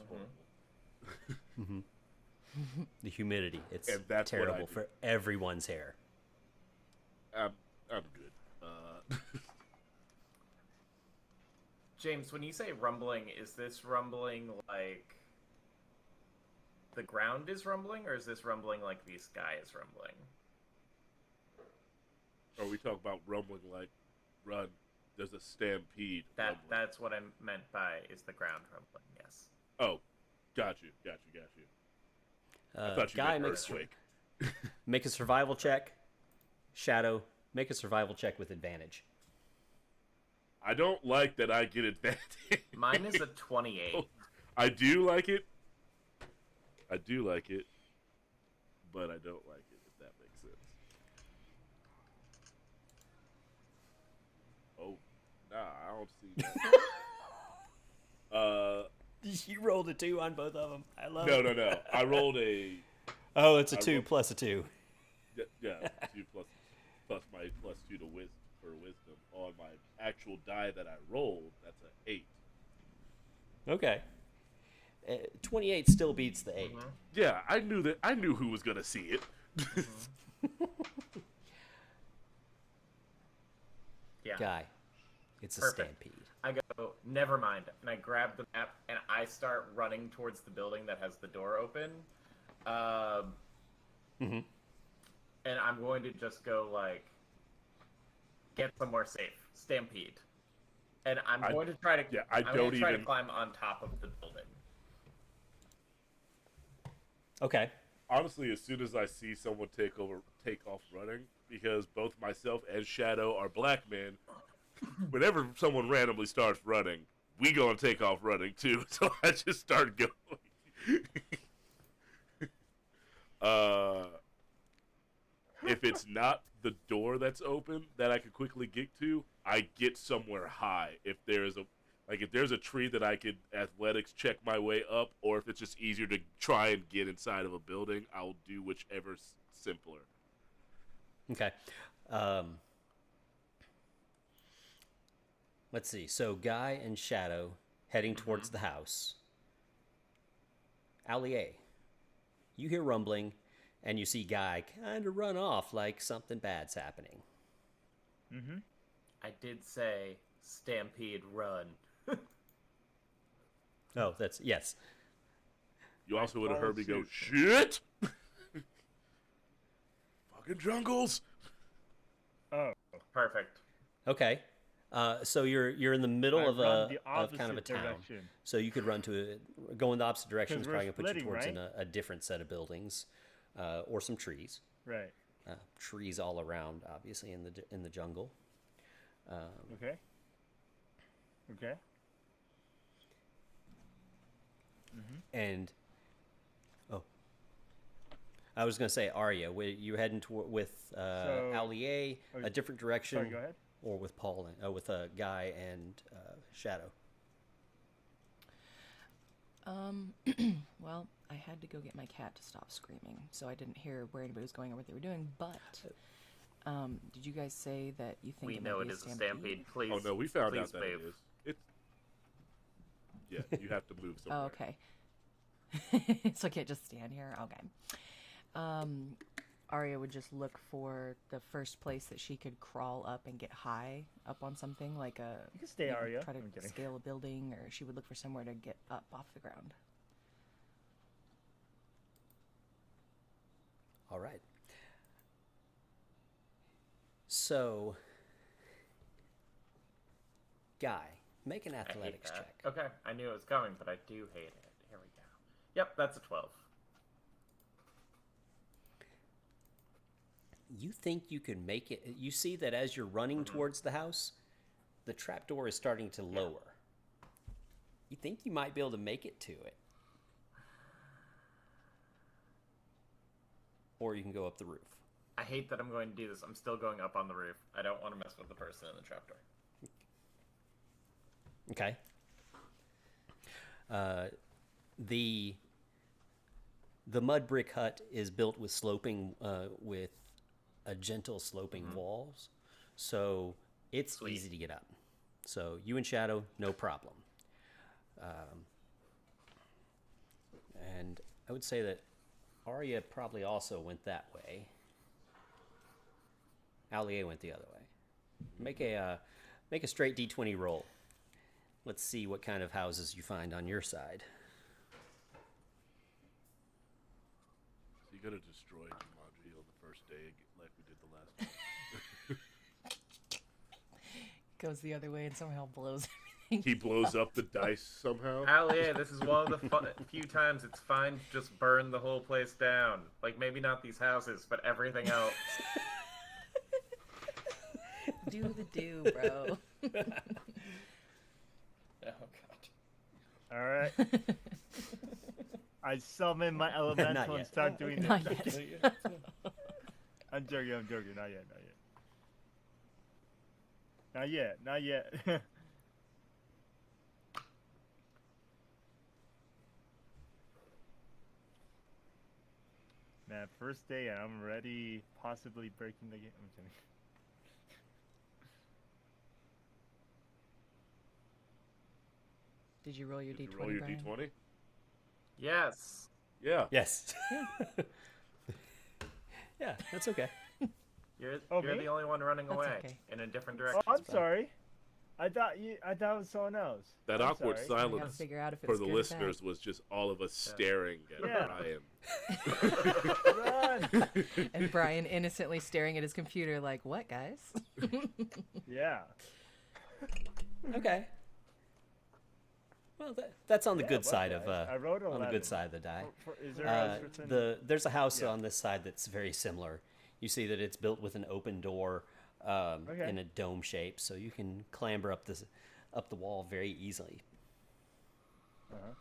horrible. The humidity, it's And that's what I terrible do. for everyone's hair. I'm good. James, when you say rumbling, is this rumbling like the ground is rumbling, or is this rumbling like the sky is rumbling? Or we talk about rumbling like run. There's a stampede. Rumbling. That's what I meant by is the ground rumbling. Yes. Oh, got you. I thought you Guy meant makes earthquake. make a survival check. Shadow, make a survival check with advantage. I don't like that I get advantage. Mine is a 28. I do like it, but I don't like it, if that makes sense. Oh, nah, I don't see that. You rolled a 2 on both of them. I love No. it. I rolled a, Oh, it's a I 2 rolled- plus a 2. yeah, 2 plus my plus 2 to wisdom. On my actual die that I rolled, that's an 8. Okay. 28 still beats the 8. Yeah, I knew who was gonna see it. Yeah. Guy, it's a Perfect. stampede. I go, never mind, and I grab the map and I start running towards the building that has the door open. Mm-hmm. And I'm going to just go like get somewhere safe, stampede, and I'm going to try to. yeah, I'm going to try to even- climb on top of the building. Okay. Honestly, as soon as I see someone take off running, because both myself and Shadow are black men, whenever someone randomly starts running, we gonna take off running too. So I just start going. If it's not the door that's open that I could quickly get to, I get somewhere high. If there's a tree that I could athletics check my way up, or if it's just easier to try and get inside of a building, I'll do whichever's simpler. Okay. Let's see. So, Guy and Shadow heading towards the house. Allier, you hear rumbling, and you see Guy kind of run off like something bad's happening. Mm-hmm. I did say stampede run. Oh, that's yes. You also would have heard me go, Followed shit! Fucking jungles! Oh, Perfect. Okay. So you're in the middle I of run the of kind of a opposite town. direction. So you could run go in the opposite direction. Is 'Cause probably we're gonna put you splitting, towards right? a different set of buildings, or some trees. Right. Trees all around, obviously in the jungle. Okay. Okay. And I was gonna say Arya, you're heading with Allier, a different direction, Sorry, go ahead. or with Paul, with Guy and Shadow. Well, I had to go get my cat to stop screaming, so I didn't hear where anybody was going or what they were doing. But did you guys say that you think We it know might it be is a stampede. Please. Oh no, we found please out that it move. is. It's... Yeah, you have to move somewhere. Oh, okay. So I can't just stand here. Okay. Arya would just look for the first place that she could crawl up and get high up on something, like a. You can stay, maybe Arya. Try I'm to kidding. scale a building, or she would look for somewhere to get up off the ground. All right. So, Guy, make an I hate athletics that. check. Okay, I knew it was coming, but I do hate it. Here we go. Yep, that's a 12. You think you can make it? You see that as you're running towards the house, the trapdoor is starting to lower. You think you might be able to make it to it, or you can go up the roof. I hate that I'm going to do this. I'm still going up on the roof. I don't want to mess with the person in the trapdoor. Okay. The mud brick hut is built with sloping with a gentle sloping walls, so it's Sweet. easy to get up. So you and Shadow, no problem. And I would say that Arya probably also went that way. Allier went the other way. Make a straight D20 roll. let's see what kind of houses you find on your side. So you gotta destroy Jumanji on the first day, like we did the last one. Goes the other way and somehow blows He blows up the dice somehow. Hell yeah, this is one of the few times it's fine to just burn the whole place down. Like, maybe not these houses, but everything else. Do the do, bro. Oh, God. All right. I summon my elemental and yet. start doing Not this. yet. I'm joking. Not yet. Not yet. Man, first day and I'm already possibly breaking the game. I'm kidding. Did you roll your Did d20, you roll your Brian? d20? Yes. Yeah. Yes. Yeah, that's okay. You're Me? the only one running That's away okay. in a different direction. Oh, I'm sorry. I thought it was someone else. That I'm awkward sorry. I gotta silence figure out if it for was the good or listeners was just all of us staring at Yeah. Ryan. Run! bad. And Brian innocently staring at his computer like, what, guys? Yeah. Okay. Well, that's on the Yeah, good what side dice? of I rolled on the 11. good side of the die. Is there a certain... There's a house Yeah. on this side that's very similar. You see that it's built with an open door in a dome shape, so you can clamber up the wall very easily. Uh-huh.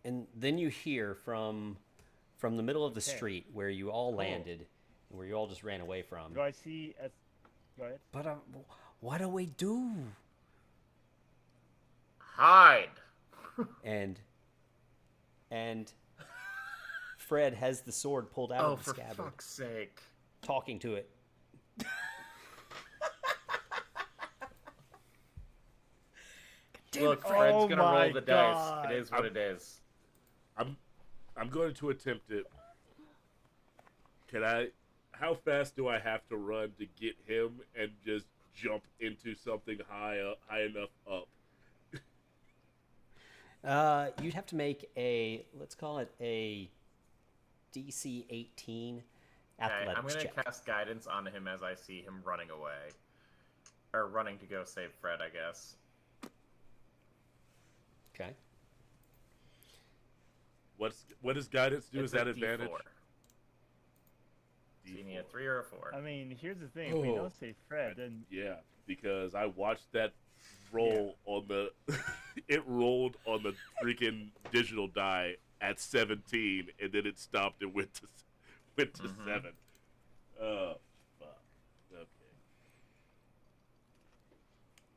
And then you hear from the middle of the Okay. street where you all landed, and where you all just ran away from. Do I see... Go ahead. But what do we do? Hide. And Fred has the sword pulled out Oh, of the for scabbard, fuck's sake. talking to it. Look, Fred's Oh gonna roll my the God. dice. It is what it is. I'm going to attempt it. How fast do I have to run to get him and just jump into something high enough up? You'd have to make let's call it a DC 18 Okay, athletics I'm gonna check. cast guidance on him as I see him running away. Or running to go save Fred, I guess. Okay. What does guidance do? It's Is that a advantage? D4. So you need a 3 or a 4. I mean, here's the thing. If we don't say Fred, then... Yeah, because I watched that roll on the. It rolled on the freaking digital die at 17, and then it stopped and went to 7. Oh, fuck. Okay.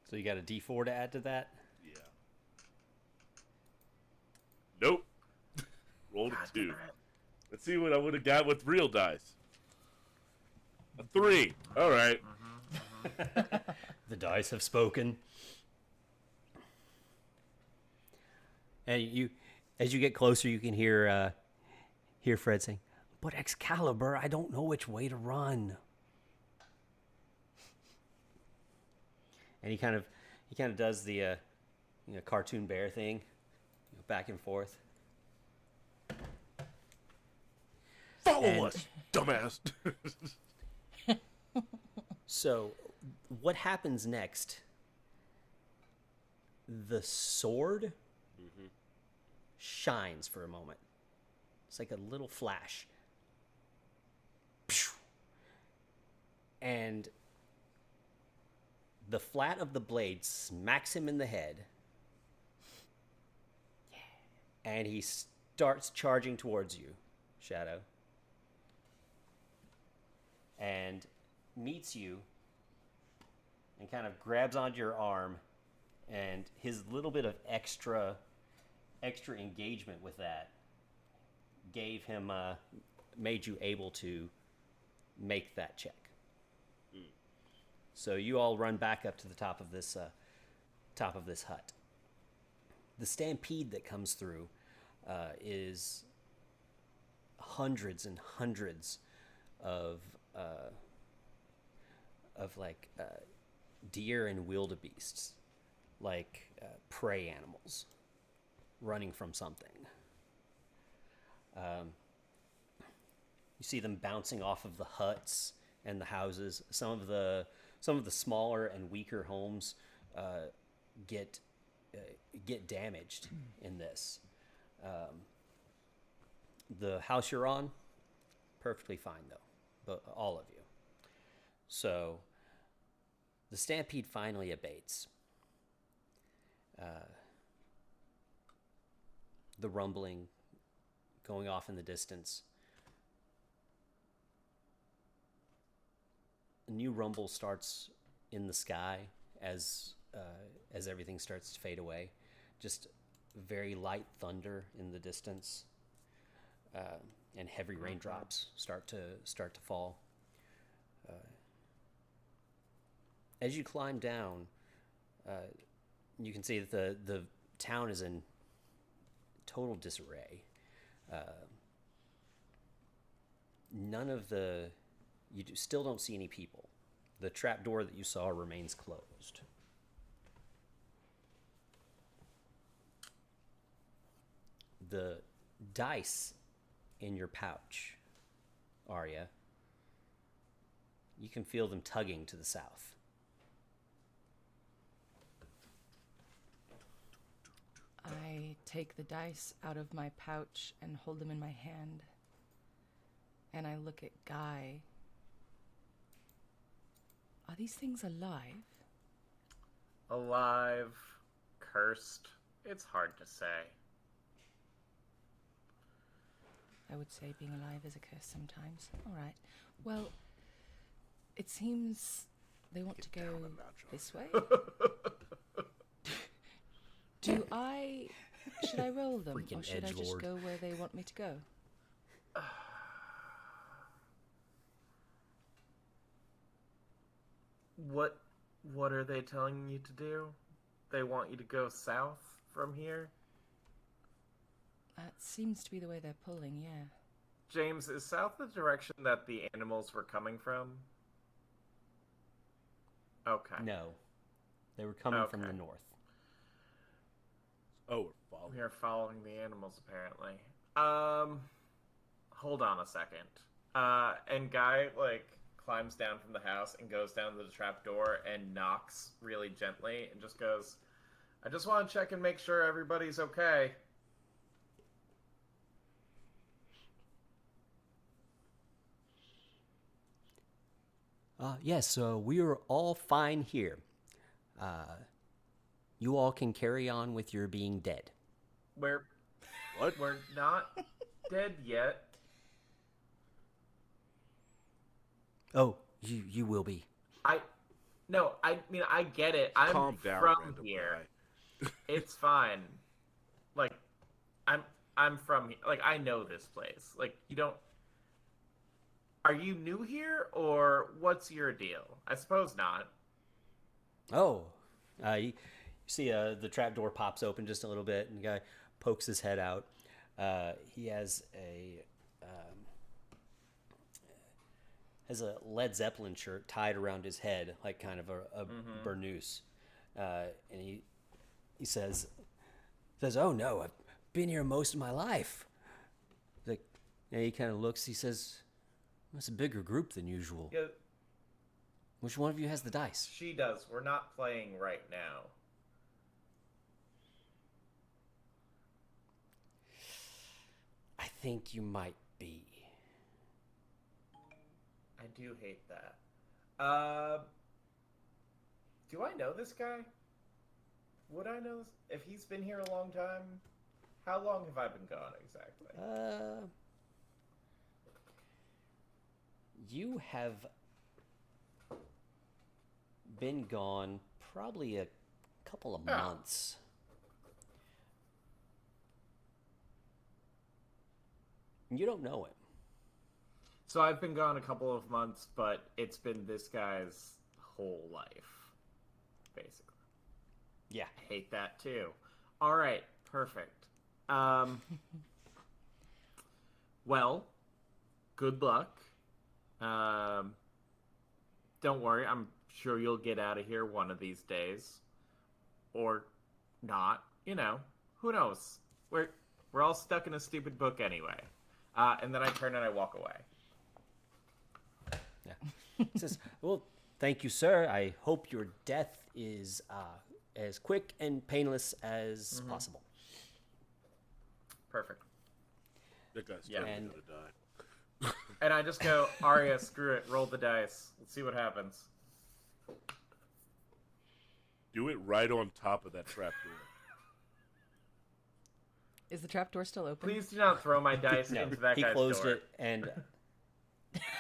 So you got a D4 to add to that? Yeah. Nope. Rolled God a 2. damn it. Let's see what I would have got with real dice. A 3. All right. The dice have spoken. And as you get closer, you can hear Fred saying, "But Excalibur, I don't know which way to run." And he kind of does the cartoon bear thing, back and forth. Follow us, dumbass. So, what happens next? The sword shines for a moment. It's like a little flash. And the flat of the blade smacks him in the head. And he starts charging towards you, Shadow. And meets you and kind of grabs onto your arm, and his little bit of extra engagement with that made you able to make that check. So you all run back up to the top of this hut. The stampede that comes through is hundreds and hundreds of deer and wildebeests like prey animals running from something. You see them bouncing off of the huts and the houses. Some of the smaller and weaker homes get damaged in this. The house you're on, perfectly fine though, but all of you. So the stampede finally abates. The rumbling going off in the distance. A new rumble starts in the sky as everything starts to fade away. Just very light thunder in the distance, and heavy raindrops start to fall. As you climb down, you can see that the town is in total disarray. Still don't see any people. The trap door that you saw remains closed. The dice in your pouch, Arya, you can feel them tugging to the south. I take the dice out of my pouch and hold them in my hand. And I look at Guy. Are these things alive? Alive, cursed. It's hard to say. I would say being alive is a curse sometimes. All right. Well, it seems they want to go this way. Should I roll them, Freaking or should I just edgelord. go where they want me to go? What are they telling you to do? They want you to go south from here? That seems to be the way they're pulling, yeah. James, is south the direction that the animals were coming from? Okay. No, they were coming from the Okay. north. Oh, we're following. We are following the animals, apparently. Hold on a second. And Guy, climbs down from the house and goes down to the trap door and knocks really gently and just goes, I just want to check and make sure everybody's okay. Yes, we are all fine here. You all can carry on with your being dead. We're What? we're not dead yet. Oh, you will be. I mean I get it. I'm Calm down, from random here. guy. It's fine. I'm from here. I know this place. You don't. Are you new here, or what's your deal? I suppose not. Oh, you see the trap door pops open just a little bit, and the guy pokes his head out. He has a Led Zeppelin shirt tied around his head, like kind of a burnous, and he says, "Oh no, I've been here most of my life." And he kind of looks. He says, "It's a bigger group than usual. Yeah, Which one of you has the dice?" she does. We're not playing right now. I think you might be. I do hate that. Do I know this guy? Would I know this? If he's been here a long time? How long have I been gone exactly? You have been gone probably a couple of months. You don't know him. So I've been gone a couple of months, but it's been this guy's whole life, basically. Yeah. I hate that too. All right, perfect. Well, good luck. Don't worry, I'm sure you'll get out of here one of these days. or not. You know, who knows? We're all stuck in a stupid book anyway. And then I turn and I walk away. Yeah. He says, well, thank you, sir. I hope your death is as quick and painless as possible. Perfect. That guy's Yeah. totally And- gonna die. And I just go, Arya, screw it, roll the dice. Let's see what happens. Do it right on top of that trap door. Is the trapdoor still open? Please do not throw my dice No, into that he guy's closed door. it, and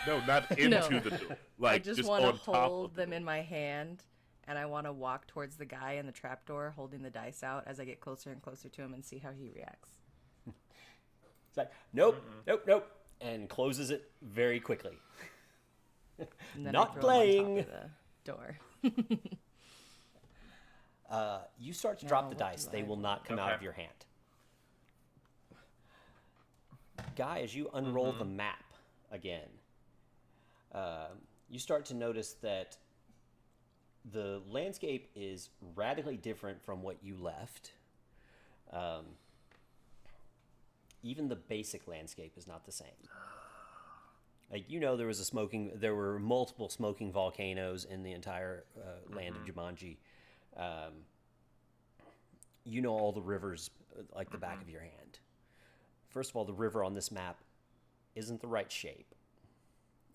No, not into No. the door. I Like just just want to on top hold of the them door. in my hand, and I want to walk towards the guy in the trapdoor holding the dice out as I get closer and closer to him and see how he reacts. it's like, nope, nope, and closes it very quickly. And then Not I throw playing. him on top of the door. You start to Now, drop the what dice. do They I will not come out of Okay. your hand. Guy, as you unroll the map again, you start to notice that the landscape is radically different from what you left. Even the basic landscape is not the same. Like, you know, there were multiple smoking volcanoes in the entire land of Jumanji. You know all the rivers like the back of your hand. First of all, the river on this map isn't the right shape,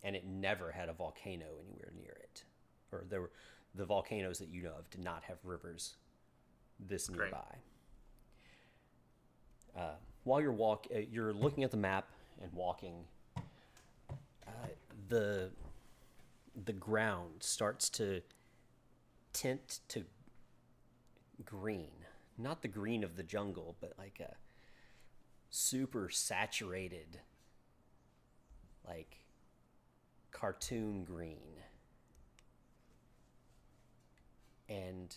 and it never had a volcano anywhere near it. Or the volcanoes that you know of did not have rivers this Great. nearby. While you're looking at the map and walking, the ground starts to tint to green. Not the green of the jungle, but like a super saturated, like cartoon green. And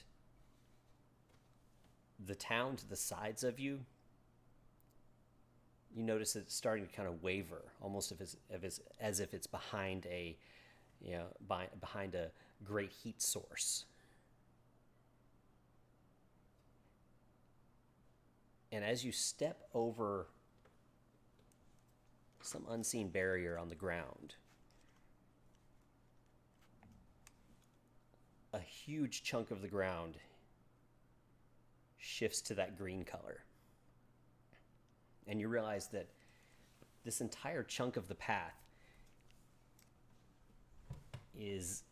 the town to the sides of you, you notice that it's starting to kind of waver, almost as if it's behind behind a great heat source. And as you step over some unseen barrier on the ground, a huge chunk of the ground shifts to that green color. And you realize that this entire chunk of the path is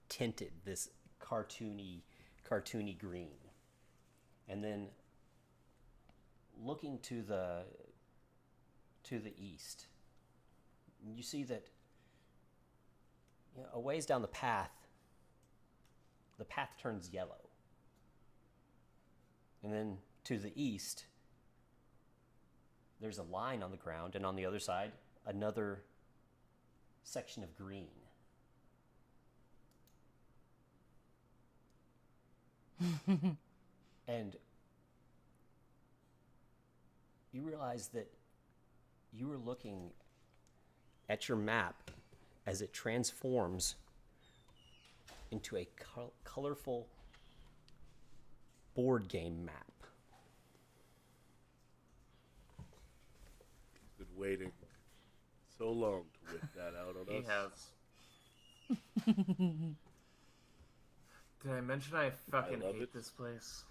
tinted this cartoony green. And then looking to the east, you see that, you know, a ways down the path turns yellow. And then to the east, there's a line on the ground, and on the other side, another section of green. And you realize that you were looking at your map as it transforms into a colorful board game map. Been waiting so long to whip that out on He us. has. Did I mention I fucking love hate it. this place?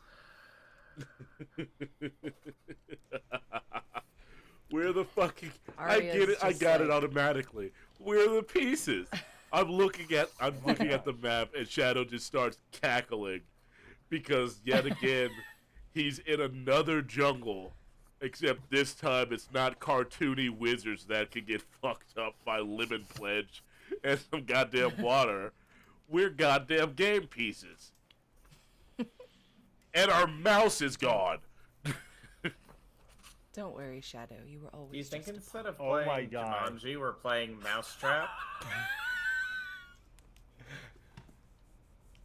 Where the fucking I Arya's get it. I just got it like- automatically. Where are the pieces? I'm looking at the map, and Shadow just starts cackling because yet again he's in another jungle, except this time it's not cartoony wizards that can get fucked up by lemon pledge and some goddamn water. We're goddamn game pieces, and our mouse is gone. Don't worry, Shadow. You were always. Do you think just a instead of Oh my playing God. Jumanji, we're playing Mousetrap?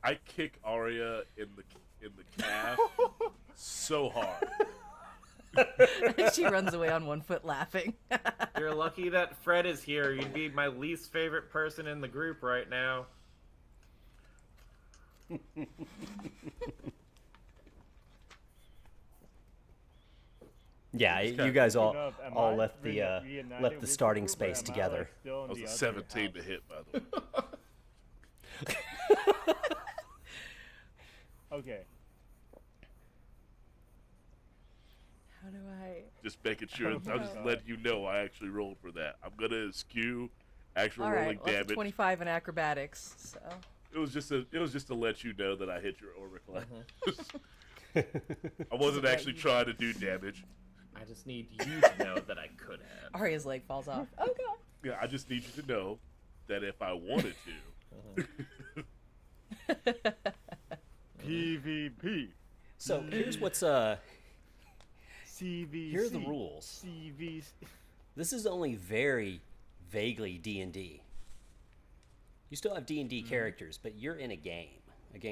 I kick Arya in the calf so hard. pawn? She runs away on one foot laughing. You're lucky that Fred is here. You'd be my least favorite person in the group right now. Yeah, It's you kinda- guys You all know, am all I left the reunited left the with starting group, or space am I, together. like, still in That was the a other 17 to house? hit, by the way. Okay. How do I? Just making sure. Oh, I'm just God. letting you know I actually rolled for that. I'm gonna skew actual All rolling right, well, it's a damage. 25 in acrobatics, so. It was just to let you know that I hit your auric Mm-hmm. I wasn't Yeah, actually you- trying to do damage. I just need you to know that I could have. Arya's leg falls off. Oh god. Yeah, I just need you to know that if I wanted to, PvP. So here's what's CVC. here are the rules. CVC. This is only very vaguely D&D. You still have D&D characters, but you're in a game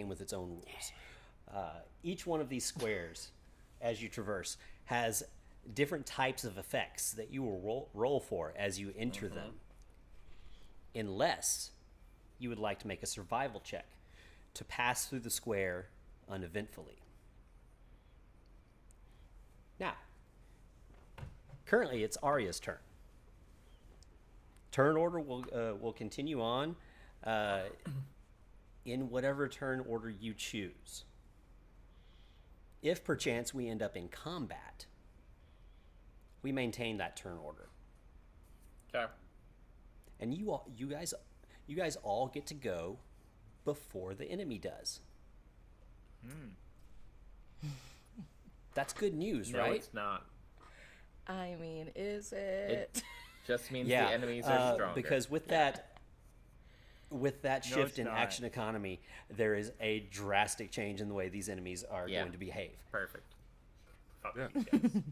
with its own rules. Each one of these squares, as you traverse, has different types of effects that you will roll for as you enter them, unless you would like to make a survival check to pass through the square uneventfully. Now, currently it's Arya's turn. Turn order will continue on in whatever turn order you choose. If perchance we end up in combat, we maintain that turn order, Okay. and you guys all get to go before the enemy does. That's good news, No, right? it's not. I mean, is it? Just means Yeah, the enemies are stronger. because with that shift it's in not. action economy, there is a drastic change in the way these enemies are Yeah. going to behave. Perfect. Fuck Yeah. these guys.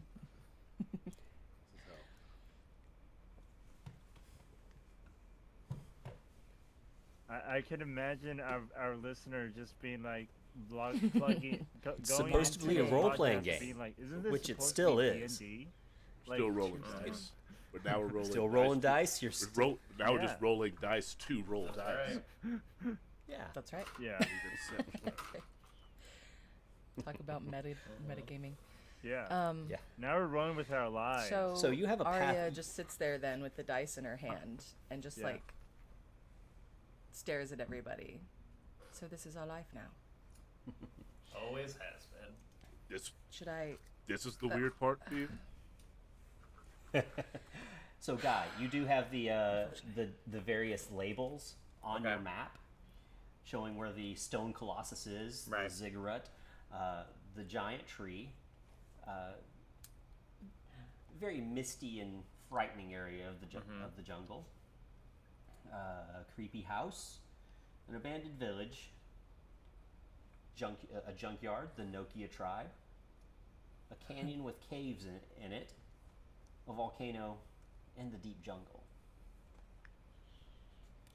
I can imagine our listener just being like, plugging, It's going supposed to into be a the role-playing podcast game, being like, isn't this which it supposed still to be is. D&D? still rolling choose dice. But now we're rolling. Still rolling to- dice. You're Now we're just Yeah. rolling dice to roll That's dice. right. yeah. That's right. Yeah, Talk about metagaming. yeah. Yeah. Now we're rolling with our lives. So you have a Arya path- just sits there then with the dice in her hand and just Yeah. like stares at everybody. So this is our life now. Always has been. Should I? This is the weird part, Steve. So, Guy, you do have the various labels on your Okay. map showing where the stone colossus is, Right. the ziggurat, the giant tree, very misty and frightening area of the jungle, a creepy house, an abandoned village, a junkyard, the Nokia tribe, a canyon with caves in it, a volcano, and the deep jungle.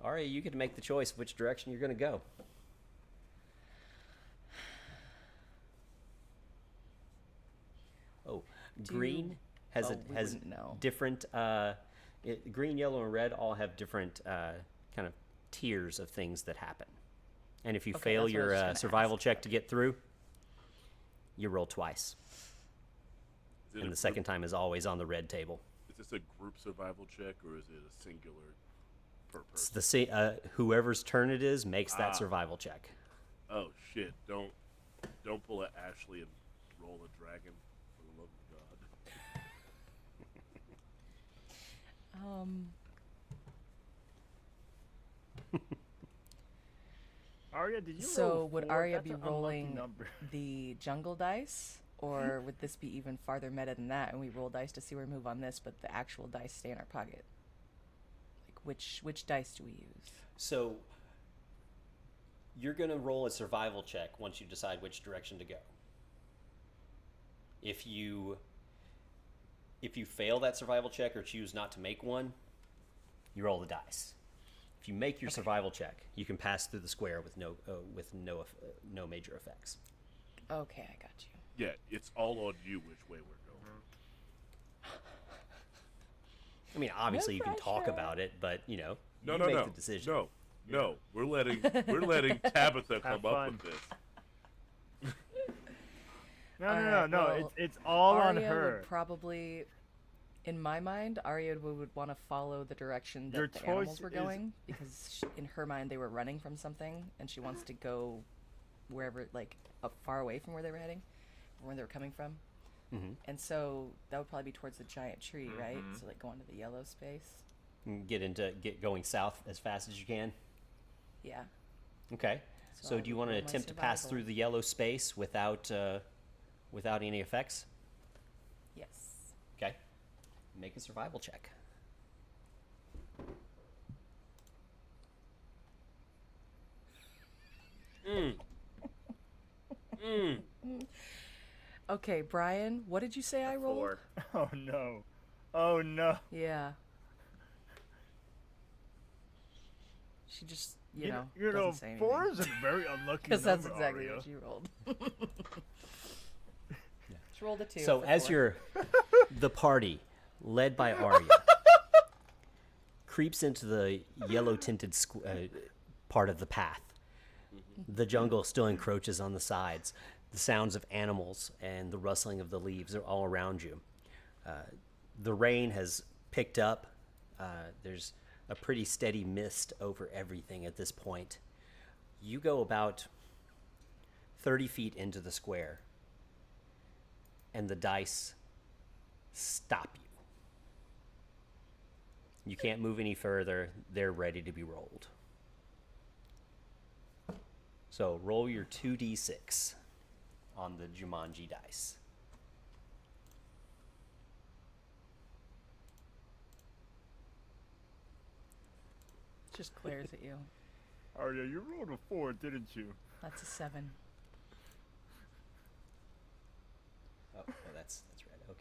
Arya, you get to make the choice of which direction you're going to go. Oh, green has we has wouldn't know. different. Green, yellow, and red all have different kind of tiers of things that happen. And if you Okay, fail that's what I was your just gonna survival ask. check to get through, you roll twice. Is it And a the second group- time is always on the red table. Is this a group survival check or is it a singular per It's person? the whoever's turn it is makes that Ah. survival check. Oh shit! Don't pull a Ashley and roll a dragon. For the love of God. Arya, did you So roll would four? Arya That's be an unlucky rolling number. the jungle dice, or would this be even farther meta than that? And we roll dice to see where we move on this, but the actual dice stay in our pocket. Like which dice do we use? So you're going to roll a survival check once you decide which direction to go. If you fail that survival check or choose not to make one, you roll the dice. If you make your survival check, you can pass through the square with no major effects. Okay, I got you. Yeah, it's all on you which way we're going. I mean, obviously you can talk pressure. about it, but you No, make no, no, the decision. no. No, we're letting Tabitha come up fun. with this. No, All no, right, no, no. well, It's all on Arya her. would probably, in my mind, Arya would want to follow the direction that Your the choice animals were is- going because in her mind they were running from something, and she wants to go wherever, like up far away from where they were heading, from where they were coming from. Mm-hmm. And so that would probably be towards the giant tree, right? Mhm. So like going to the yellow space. Get going south as fast as you can. Yeah. Okay. So So I do you would want to roll my attempt to pass survival. through the yellow space without any effects? Yes. Okay. Make a survival check. Okay, Brian, what did you say I rolled? 4. Oh no. Oh no. Yeah. She just, you know, you doesn't know, say anything. 4 is a very unlucky Because number, that's exactly Arya. what you rolled. She rolled a 2. So for as 4. the party, led by Arya, creeps into the yellow tinted part of the path, the jungle still encroaches on the sides. The sounds of animals and the rustling of the leaves are all around you. The rain has picked up. There's a pretty steady mist over everything at this point. You go about 30 feet into the square, and the dice stop you. You can't move any further. They're ready to be rolled. So roll your 2d6 on the Jumanji dice. Just glares at you. Arya, you rolled a 4, didn't you? That's a 7. Oh, that's right.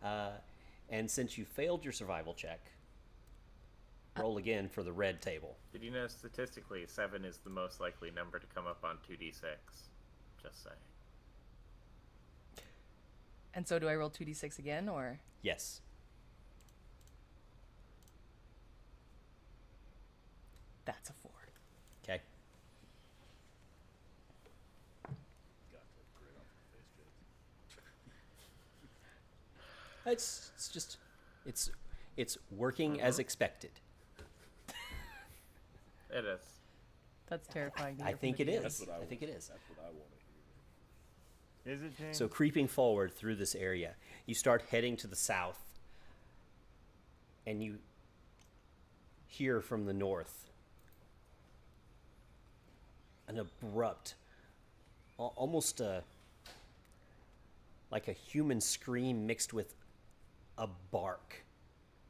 Okay. And since you failed your survival check, roll again for the red table. Did you know statistically 7 is the most likely number to come up on 2d6? Just saying. And so do I roll 2d6 again, or? Yes. That's a 4. Okay. It's working as expected. It is. That's terrifying. To I hear from think the it DM. is. I think it is. That's what I want to hear. Is it, James? So creeping forward through this area, you start heading to the south, and you hear from the north an abrupt, almost like a human scream mixed with a bark,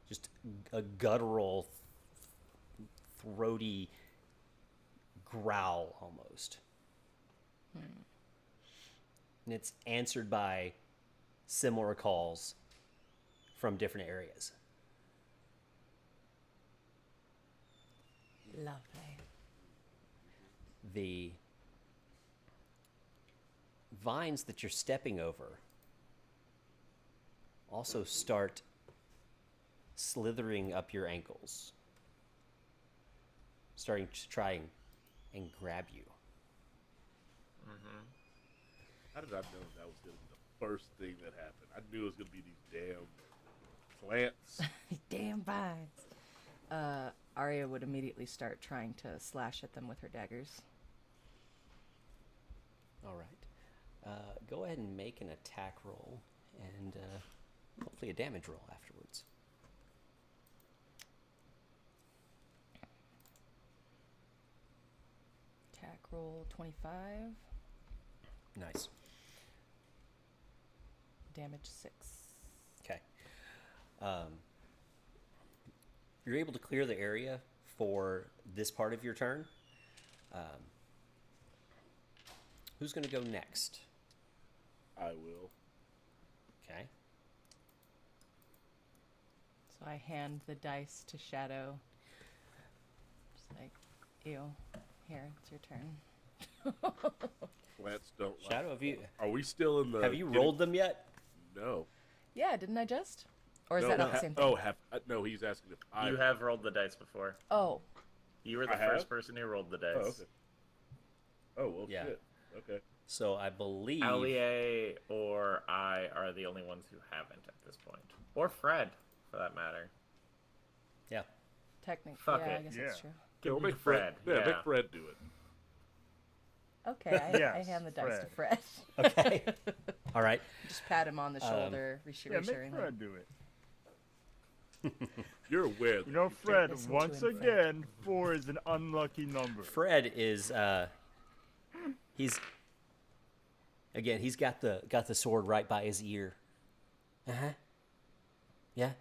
just a guttural, throaty growl almost. And it's answered by similar calls from different areas. Lovely. The vines that you're stepping over also start slithering up your ankles, starting to try and grab you. How did I know that was going to be the first thing that happened? I knew it was going to be these damn plants. Damn vines. Arya would immediately start trying to slash at them with her daggers. All right. Go ahead and make an attack roll and hopefully a damage roll afterwards. Attack roll 25. Nice. Damage 6. Okay. You're able to clear the area for this part of your turn. Who's going to go next? I will. Okay. So I hand the dice to Shadow. Just like, ew. Here, it's your turn. Plants don't like. Shadow, Are we still in the? have you rolled them yet? No. Yeah, didn't I just? Or is No, that not no, the same thing? Oh, no. He's asking if I. You have rolled the dice before. Oh. You were the I have? first person who rolled the dice. Oh, okay. Oh, well, Yeah. shit. Okay. So I believe Alia or I are the only ones who haven't at this point. Or Fred, for that matter. yeah. Technically, Fuck yeah, it. I guess Yeah. that's true. Yeah, we'll me make to Fred. Fred, Yeah, yeah. make Fred do it. Okay, I Yes, hand the dice to Fred. Okay. All right. Just pat him on the shoulder, Yeah, reassuringly. make Fred do it. You're aware that You know, Fred, Listen to once him, Fred. again, 4 is an unlucky number. Fred is he's got the sword right by his ear. Uh-huh. Yeah.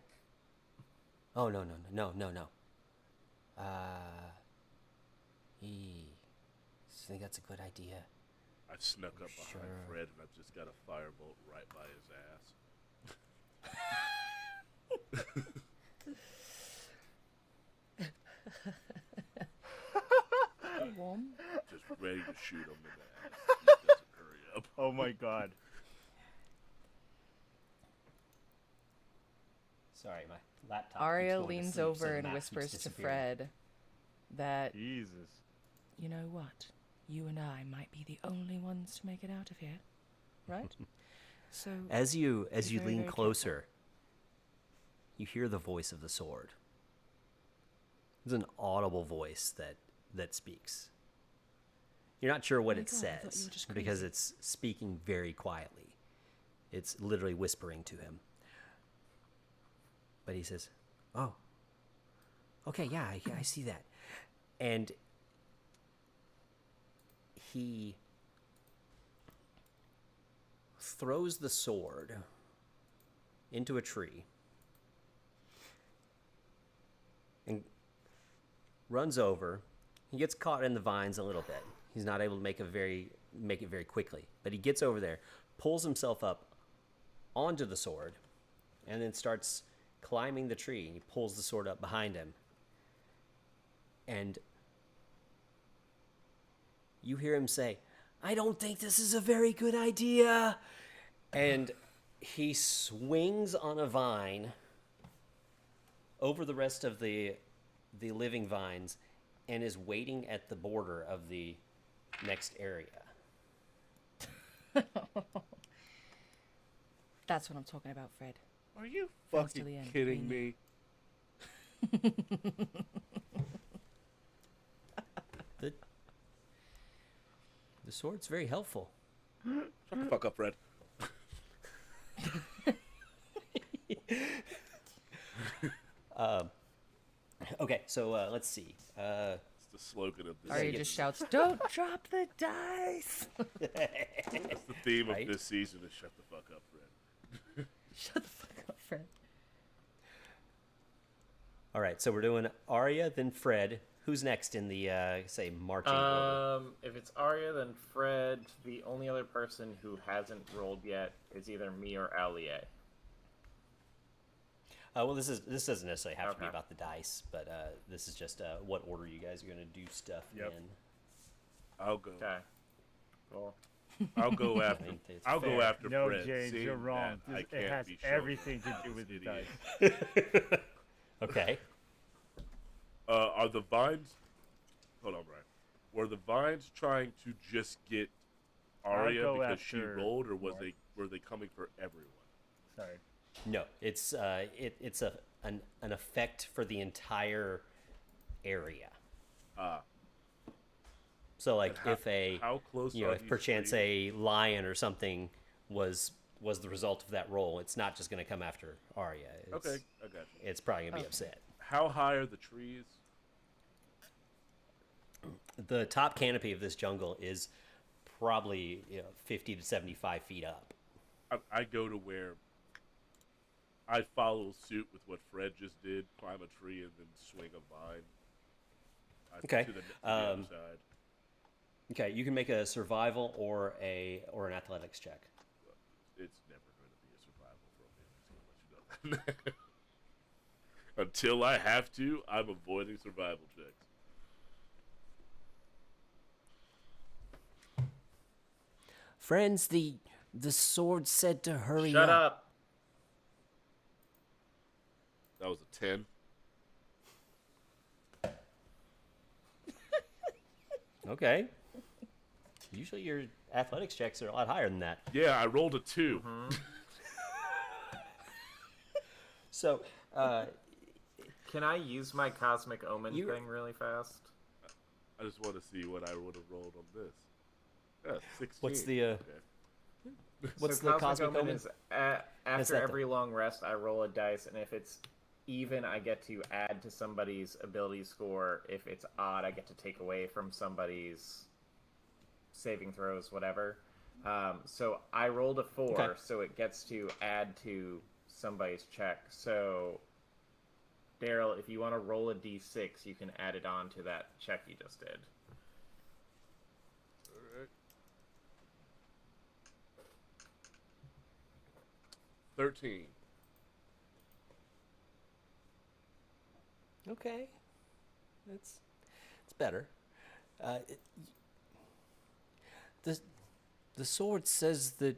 Oh no. I think that's a good idea. I snuck up behind Sure. Fred and I've just got a firebolt right by his ass. Warm. Just ready to shoot him in the ass. He doesn't hurry up. Oh my god. Sorry, my laptop. Arya keeps going to leans sleep, so over the and map keeps whispers to disappearing. Fred that, Jesus. you know what? You and I might be the only ones to make it out of here. Right? So, As you Be very, lean very closer, you hear the voice of the sword. It's an audible voice that speaks. You're not sure what Oh my it God, I thought you says were just because crazy. it's speaking very quietly. It's literally whispering to him. But he says, "Oh, okay, yeah, I see that," and he throws the sword into a tree and runs over. He gets caught in the vines a little bit. He's not able to make it very quickly, but he gets over there, pulls himself up onto the sword, and then starts climbing the tree. He pulls the sword up behind him, and you hear him say, "I don't think this is a very good idea." And he swings on a vine over the rest of the living vines and is waiting at the border of the next area. that's what I'm talking about, Fred. Are you Thanks to fucking the end. kidding We me? The sword's very helpful. Shut the fuck up, Fred. Okay, so let's see. It's the slogan of this. Arya get- just shouts, "Don't drop the dice!" That's the theme Right? of this season is shut the fuck up, Fred. Shut the fuck up, Fred. All right, so we're doing Arya, then Fred. Who's next in the say marching order? If it's Arya, then Fred. The only other person who hasn't rolled yet is either me or Alia. Well, this doesn't necessarily have to be Okay. about the dice, but this is just what order you guys are going to do stuff Yep. in. I'll go. Okay. Cool. I'll go after. think it's I'll go fair. after No, Fred. James, seeing you're wrong. that I It can't has be shown everything to do this with the idiot. dice. Okay. Are the vines? Hold on, Brian. Were the vines trying to just get Arya go because she after rolled, or Mark. were they coming for everyone? Sorry. No, it's it's an effect for the entire area. So like how- if a how close you know are if these perchance trees? a lion or something was the result of that roll, it's not just going to come after Arya. It's, Okay, I got you. It's probably going to be Okay. upset. How high are the trees? The top canopy of this jungle is probably 50 to 75 feet up. I go to where I follow suit with what Fred just did: climb a tree and then swing a vine. Okay, To the other um, side. Okay, you can make a survival or an athletics check. It's never going to be a survival for me. I'm just going to let you know that. Until I have to, I'm avoiding survival checks. Friends, the sword said to hurry Shut up. That was a 10. Okay. Usually your athletics checks are a lot higher than that. Yeah, I rolled a 2. So, Can I use my Cosmic Omen You- thing really fast? I just want to see what I would have rolled on this. Yeah, 16. what's the Okay. what's so the Cosmic Omen? is after that every long rest, I roll a dice, and if it's even, I get to add to somebody's ability score. If it's odd, I get to take away from somebody's saving throws, whatever. So I rolled a 4, Okay. so it gets to add to somebody's check. So, Daryl, if you want to roll a d6, you can add it on to that check you just did. Alright. 13. Okay, it's better. The sword says that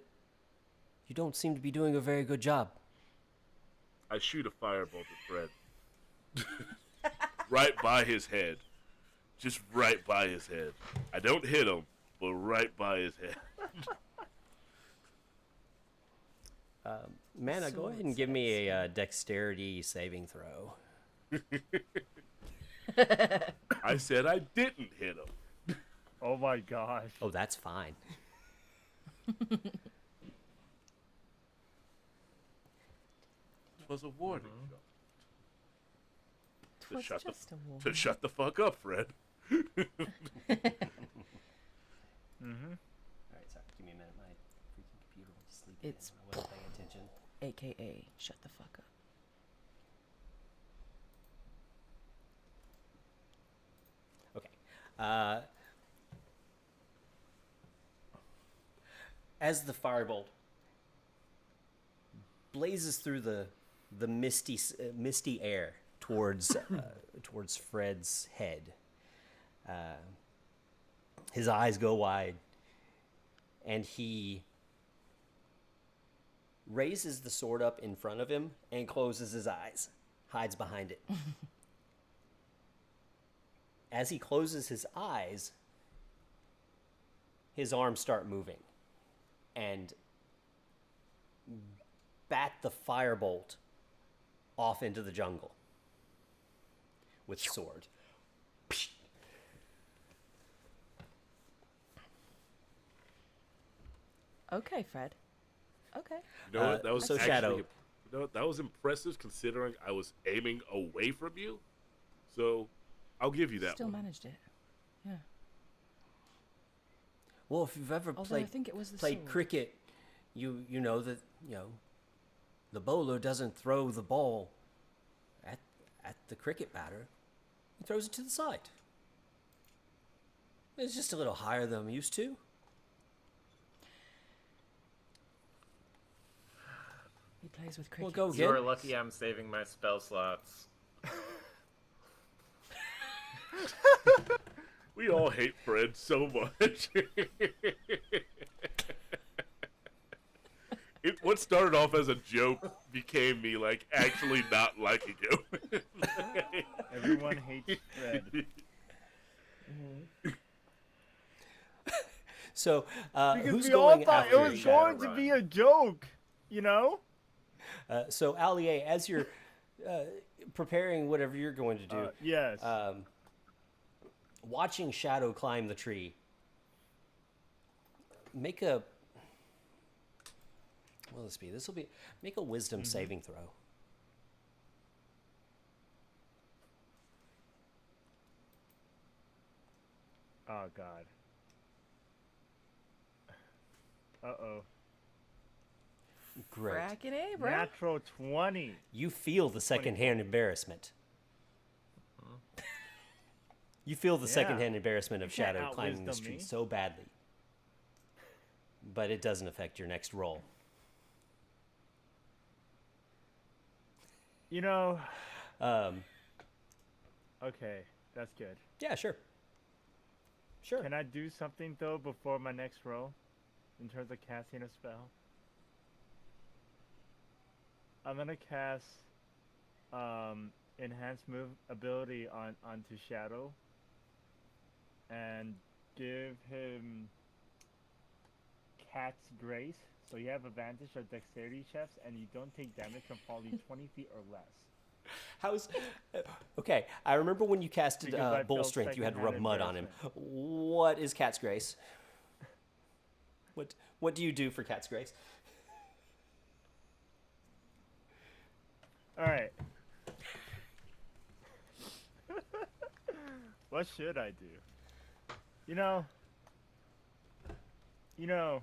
you don't seem to be doing a very good job. I shoot a firebolt at Fred. Right by his head. Just right by his head. I don't hit him, but right by his head. Mana, go ahead and give me a dexterity saving throw. I said I didn't hit him. Oh my gosh. Oh, that's fine. It was a warning shot. To Twas shut, just a to warning. shut the fuck up, Fred. All right, sorry. Give me a minute. My freaking computer went to sleep. It's again. I wasn't paying attention. AKA, shut the fuck up. Okay. As the firebolt blazes through the misty air towards towards Fred's head, his eyes go wide, and he raises the sword up in front of him and closes his eyes, hides behind it. As he closes his eyes, his arms start moving and bat the firebolt off into the jungle with the sword. Okay, Fred. Okay. You know what? That was so actually, Shadow. You know what? That was impressive considering I was aiming away from you. So, I'll give you that Still one. managed it. Yeah. Well, if you've ever Although I think it was the played sword. cricket, you know that the bowler doesn't throw the ball at the cricket batter. He throws it to the side. It's just a little higher than I'm used to. He plays with Well, cricket. go You are again. lucky I'm saving my spell slots. We all hate Fred so much. What started off as a joke became me like actually not liking him. Everyone hates Fred. So, Because who's we all going thought after it was Shadow? going to be a joke, you know? So, Allier, as you're preparing whatever you're going to do, Yes. watching Shadow climb the tree, make a. Well, this will be. Make a wisdom saving throw. Oh god. Uh-oh. Great. Cracking A, bro. Natural 20. You feel the secondhand embarrassment. You feel the Yeah. secondhand embarrassment of You can't Shadow climbing this out-wisdom tree me. so badly. But it doesn't affect your next roll. You know, Um, okay, that's good. yeah, sure. Sure. Can I do something though before my next roll? In terms of casting a spell? I'm gonna cast enhanced move ability onto Shadow. And give him Cat's Grace, so you have advantage of dexterity checks, and you don't take damage from falling 20 feet or less. How's okay? I remember when you casted Because I Bull felt Strength, you had to rub secondhand mud on him. What is Cat's Grace? What do you do for Cat's Grace? All right. What should I do? You know,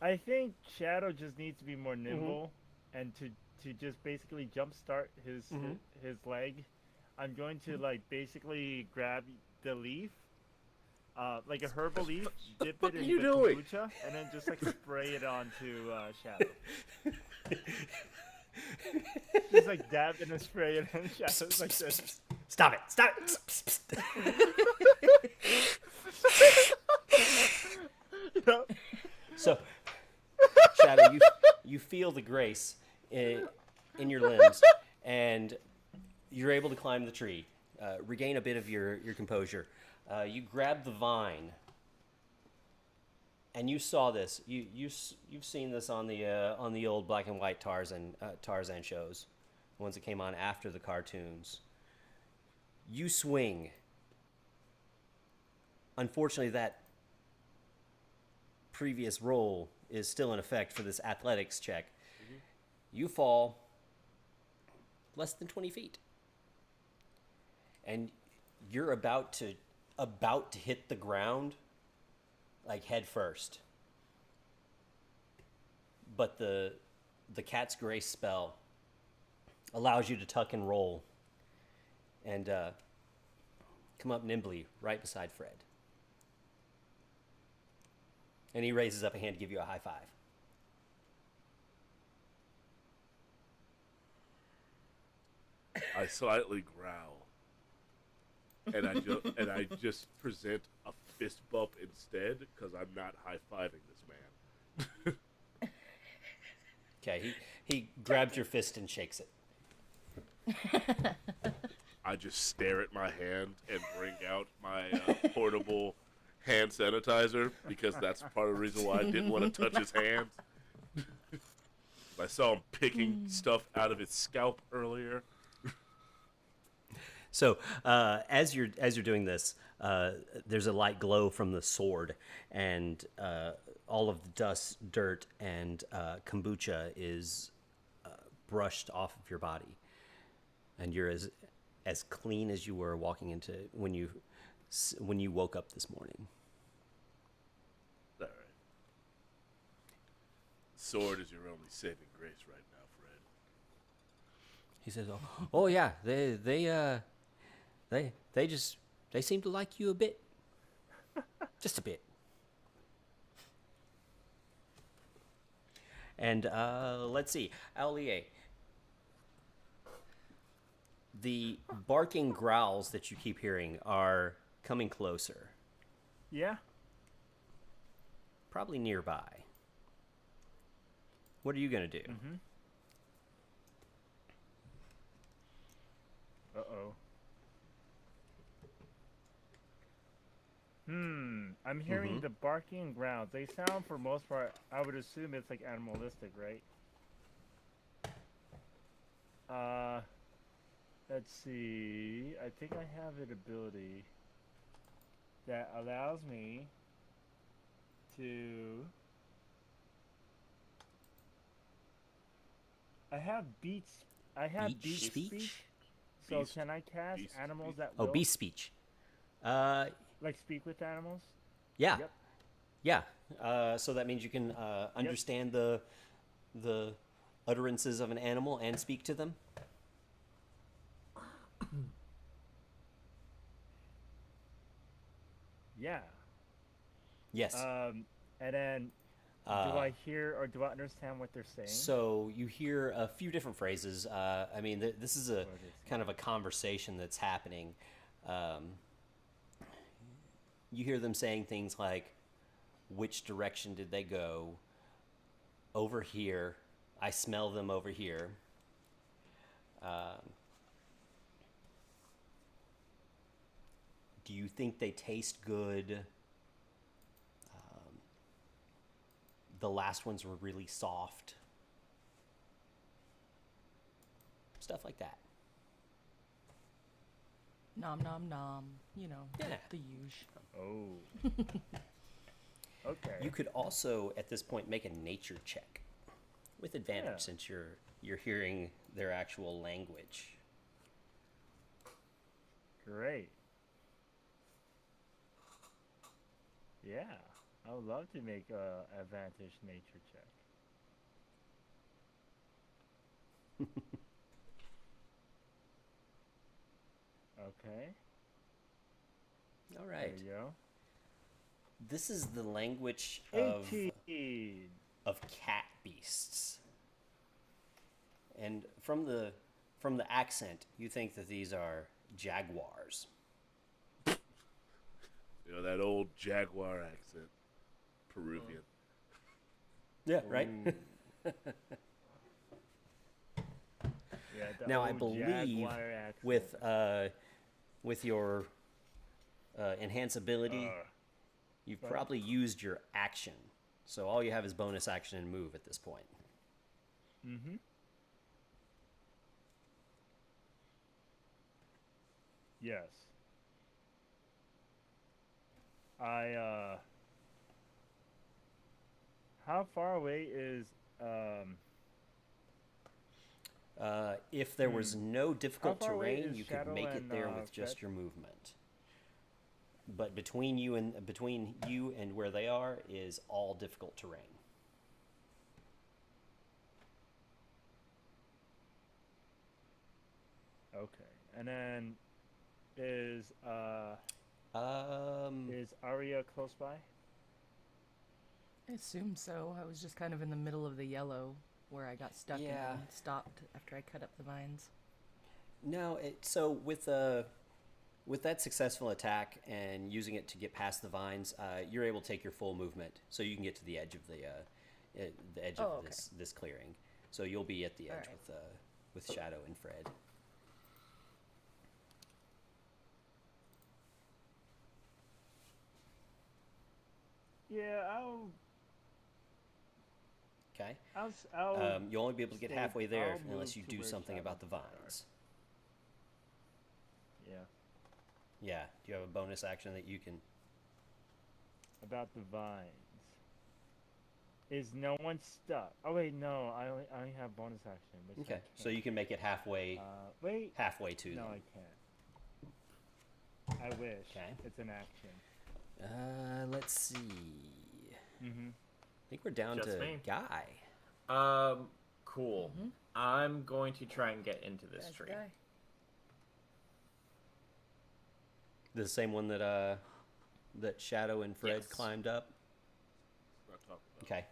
I think Shadow just needs to be more nimble and to just basically jumpstart his leg. I'm going to like basically grab the leaf, like a herbal leaf, dip it in the kombucha, and then just like spray it onto Shadow. Just like dab it and spray it on Shadow like this. Stop it! Stop it! So, Shadow, you feel the grace in your limbs, and you're able to climb the tree, regain a bit of your composure. You grab the vine, and you saw this. You've seen this on the old black and white Tarzan shows, the ones that came on after the cartoons. You swing. Unfortunately, that previous roll is still in effect for this athletics check. You fall less than 20 feet. And you're about to hit the ground like head first. But the Cat's Grace spell allows you to tuck and roll and come up nimbly right beside Fred. And he raises up a hand to give you a high five. I slightly growl, and I just present a fist bump instead because I'm not high fiving this man. Okay, he grabs your fist and shakes it. I just stare at my hand and bring out my portable hand sanitizer because that's part of the reason why I didn't want to touch his hands. I saw him picking stuff out of his scalp earlier. So as you're doing this, there's a light glow from the sword, and all of the dust, dirt, and kombucha is brushed off of your body, and you're as clean as you were walking into when you woke up this morning. All right. Sword is your only saving grace right now, Fred. He says, "Oh yeah, they seem to like you a bit, just a bit." And let's see, Aulier. The barking growls that you keep hearing are coming closer, Yeah. probably nearby. What are you gonna do? Uh-oh. I'm hearing the barking and growls. They sound, for most part, I would assume it's like animalistic, right? Let's see. I think I have an ability that allows me to... I have beat Beach speech? So Beast- can I cast beast animals speech. that Oh, will beast speech. like speak with animals? Yeah. Yep. Yeah. So that means you can understand the utterances of an animal and speak to them. Yeah. Yes. And then do I hear or do I understand what they're saying? So you hear a few different phrases. I mean, this is a kind of a conversation that's happening. You hear them saying things like, "Which direction did they go?" "Over here. I smell them over here." Do you think they taste good. The last ones were really soft. Stuff like that. Nom nom nom. You know, Yeah. the huge. Oh. Okay. You could also, at this point, make a nature check with advantage Yeah. since you're hearing their actual language. Great. Yeah, I would love to make a advantage nature check. Okay. All There right. you go. This is the language of 18. cat beasts. And from the accent, you think that these are jaguars. You know, that old Jaguar accent. Peruvian. Yeah, right? Ooh. Yeah, the Now I old believe Jaguar accent. with your enhanceability, you've Right. probably used your action. So all you have is bonus action and move at this point. Mm-hmm. Yes. How far away is If there was no difficult How far away terrain, is you could Shadow make it and, there with just Fred? your movement. But between you and where they are is all difficult terrain. Okay. And then is Arya close by? I assume so. I was just kind of in the middle of the yellow where I got stuck Yeah. and stopped after I cut up the vines. No, so with that successful attack and using it to get past the vines, you're able to take your full movement, so you can get to the edge of the edge Oh, of okay. this clearing. So you'll be at the edge Alright. with Shadow and Fred. Yeah, Okay. I'll You'll only be able to get stay- halfway there I'll unless move you to do where something Shadow about the and Fred vines. Yeah. Yeah. Do you have a bonus action that you can? About the vines. Is no one stuck? Oh wait, no. I only have bonus action. Which I Okay. So can't. you can make it halfway Wait. halfway to No, them. I can't. I wish. Okay. It's an action. Let's see. Mm-hmm. I think we're down Just to me. Guy. Cool. Mhm. I'm going to try and get into this There's the tree. guy. The same one that Shadow and Fred Yes. climbed up. Not talking about. Okay.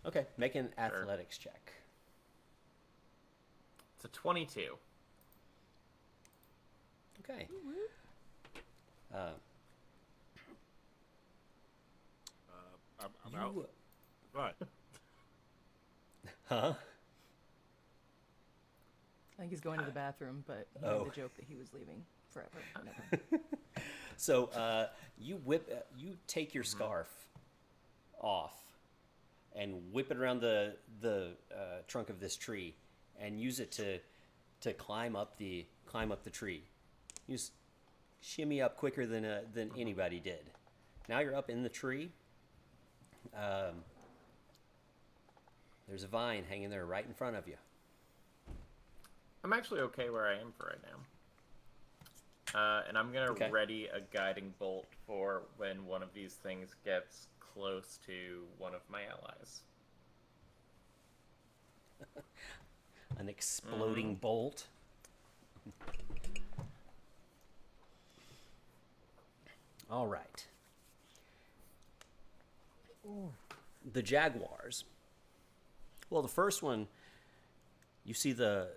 Okay. Make an athletics check. It's a 22. Okay. I'm out. Right. Huh? I think he's going to the bathroom, but he Oh. made the joke that he was leaving forever. Never. So you take your scarf off and whip it around the trunk of this tree and use it to climb up the tree. You shimmy up quicker than anybody did. Now you're up in the tree. There's a vine hanging there right in front of you. I'm actually okay where I am for right now. And I'm gonna Okay. ready a guiding bolt for when one of these things gets close to one of my allies. An exploding bolt. All right. The jaguars. Well, the first one, you see the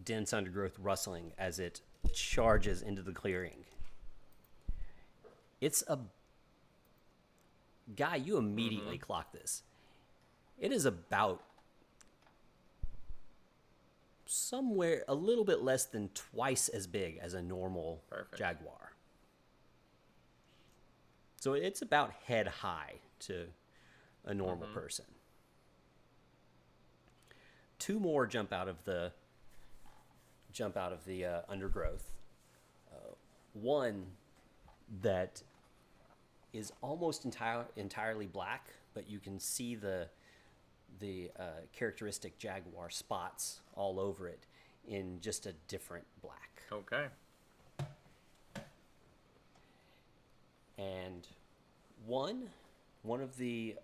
dense undergrowth rustling as it charges into the clearing. It's a guy. You immediately clock this. It is about somewhere a little bit less than twice as big as a normal Perfect. jaguar. So it's about head high to a normal person. Two more jump out of the undergrowth. One that is almost entirely black, but you can see the characteristic jaguar spots all over it in just a different black. Okay. And one of the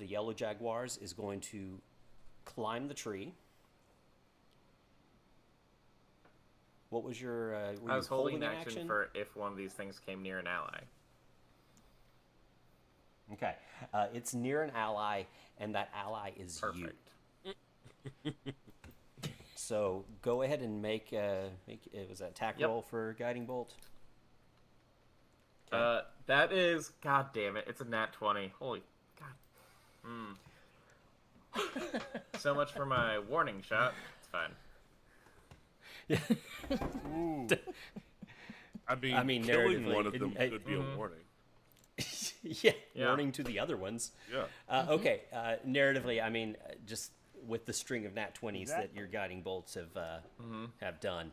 yellow jaguars is going to climb the tree. What was your? Were I was you holding action? action for if one of these things came near an ally. Okay, it's near an ally, and that ally is you. Perfect. So go ahead and make it was that attack Yep. roll for guiding bolt. That is, god damn it, it's a nat 20. Holy god. So much for my warning shot. It's fine. Ooh. I mean, I mean, killing narratively, one of them could be a Mhm. warning. Yeah, Yeah. warning to the other ones. Yeah. Okay, narratively, I mean, just with the string of nat 20s that Exactly. your guiding bolts have done,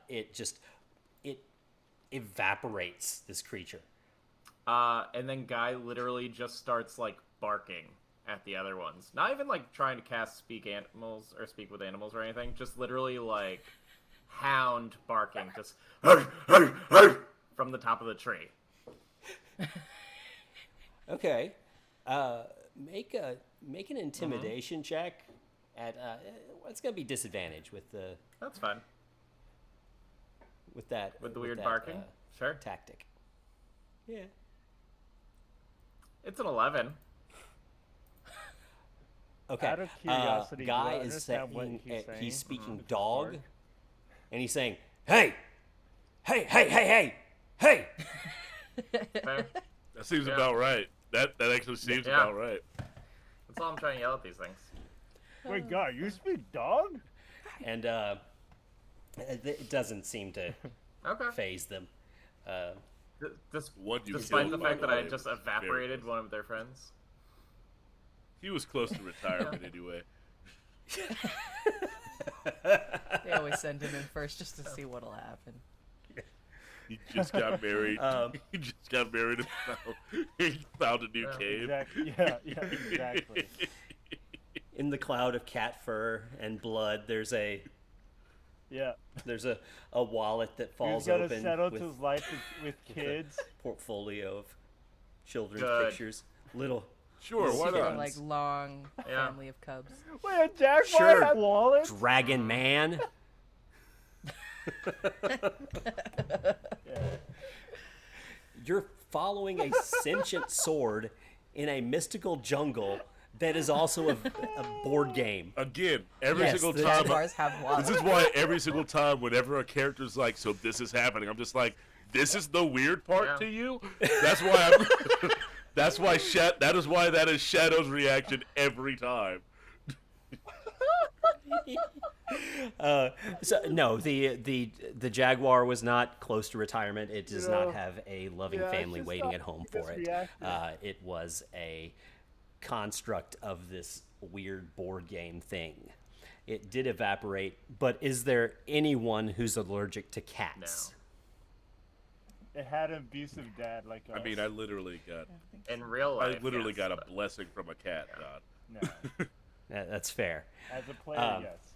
it evaporates this creature. And then Guy literally just starts, like, barking at the other ones. Not even, like, trying to cast speak with animals or anything. Just literally, like, hound barking. Just from the top of the tree. Okay, make an intimidation check. At it's gonna be disadvantage with the That's fine. with that With the weird that, barking? Sure. tactic. Yeah. It's an 11. Okay. Out of curiosity, do Guy I is understand what saying he's saying? he's speaking With his dog, bark? and he's saying, "Hey, hey, hey, hey, hey, hey." Fair. That seems Yeah. about right. That actually seems Yeah. about right. That's all I'm trying to yell at these things. Wait, God, you speak dog? And it doesn't seem to Okay. phase them. One you Despite killed, the by fact the that I way, just was very evaporated close. one of their friends. He was close to retirement anyway. They always send him in first just to see what'll happen. He just got married. He just got married and he found a new Yeah. cave. Exactly. Yeah, exactly. In the cloud of cat fur and blood, there's a Yeah. wallet that He's falls got to open settle with his life with kids. portfolio of children's Good. pictures. Little Sure, why Super. not? Like long Yeah. family of cubs. Wait, a jaguar Sure. had wallets? dragon man. You're following a sentient sword in a mystical jungle that is also a board game. Again, every Yes, single the time. Jaguars have This wallets. is why every single time, whenever a character's like, "So this is happening," I'm just like, "This is the weird part Yeah. to you." That's why I'm. That is why that is Shadow's reaction every time. So no, the Jaguar was not close to retirement. It does know, not have a loving yeah, it's family just waiting not at home his for it. reaction. It was a construct of this weird board game thing. It did evaporate, but is there anyone who's allergic to cats? It had an abusive dad like us. I mean, I literally got. In real life, I literally yes, got a but- blessing from a cat god. No. That's fair. As a player, yes.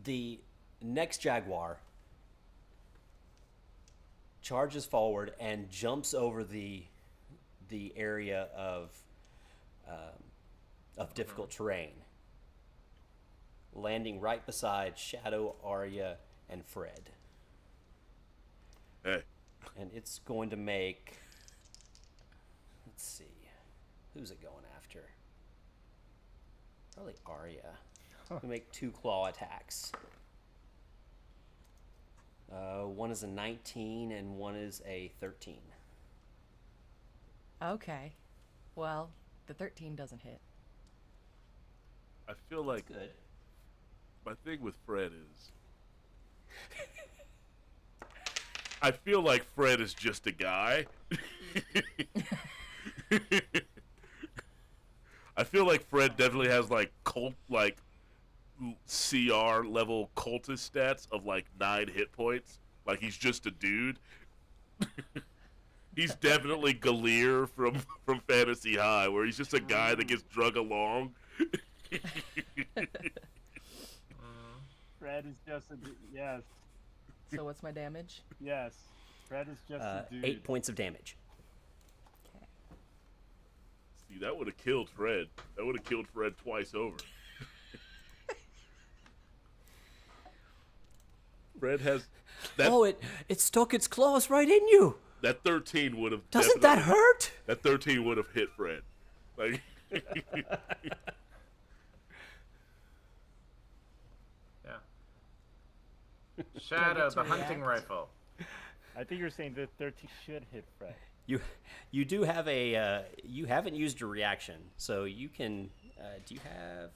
The next Jaguar charges forward and jumps over the area of difficult terrain, landing right beside Shadow, Arya, and Fred. Hey, And it's going to make. Let's see, who's it going after? Probably Arya. We make 2 claw attacks. One is a 19 and one is a 13. Okay. Well, the 13 doesn't hit. I feel like Good. my thing with Fred is I feel like Fred is just a guy. I feel like Fred definitely has like cult like CR level cultist stats of like 9 hit points. Like he's just a dude. He's definitely Galir from Fantasy High, where he's just a guy that gets drug along. Fred is just a yes, So what's my damage? yes. Fred is just a dude. 8 points of damage. Okay. See, that would have killed Fred. That would have killed Fred twice over. Fred has that. Oh, it stuck its claws right in you. That 13 would have. Doesn't that hurt? That 13 would have hit Fred. Like. Yeah. Shadow, to the hunting react? rifle. I think you're saying that 13 should hit Fred. You do have a you haven't used your reaction, so you can. Do you have?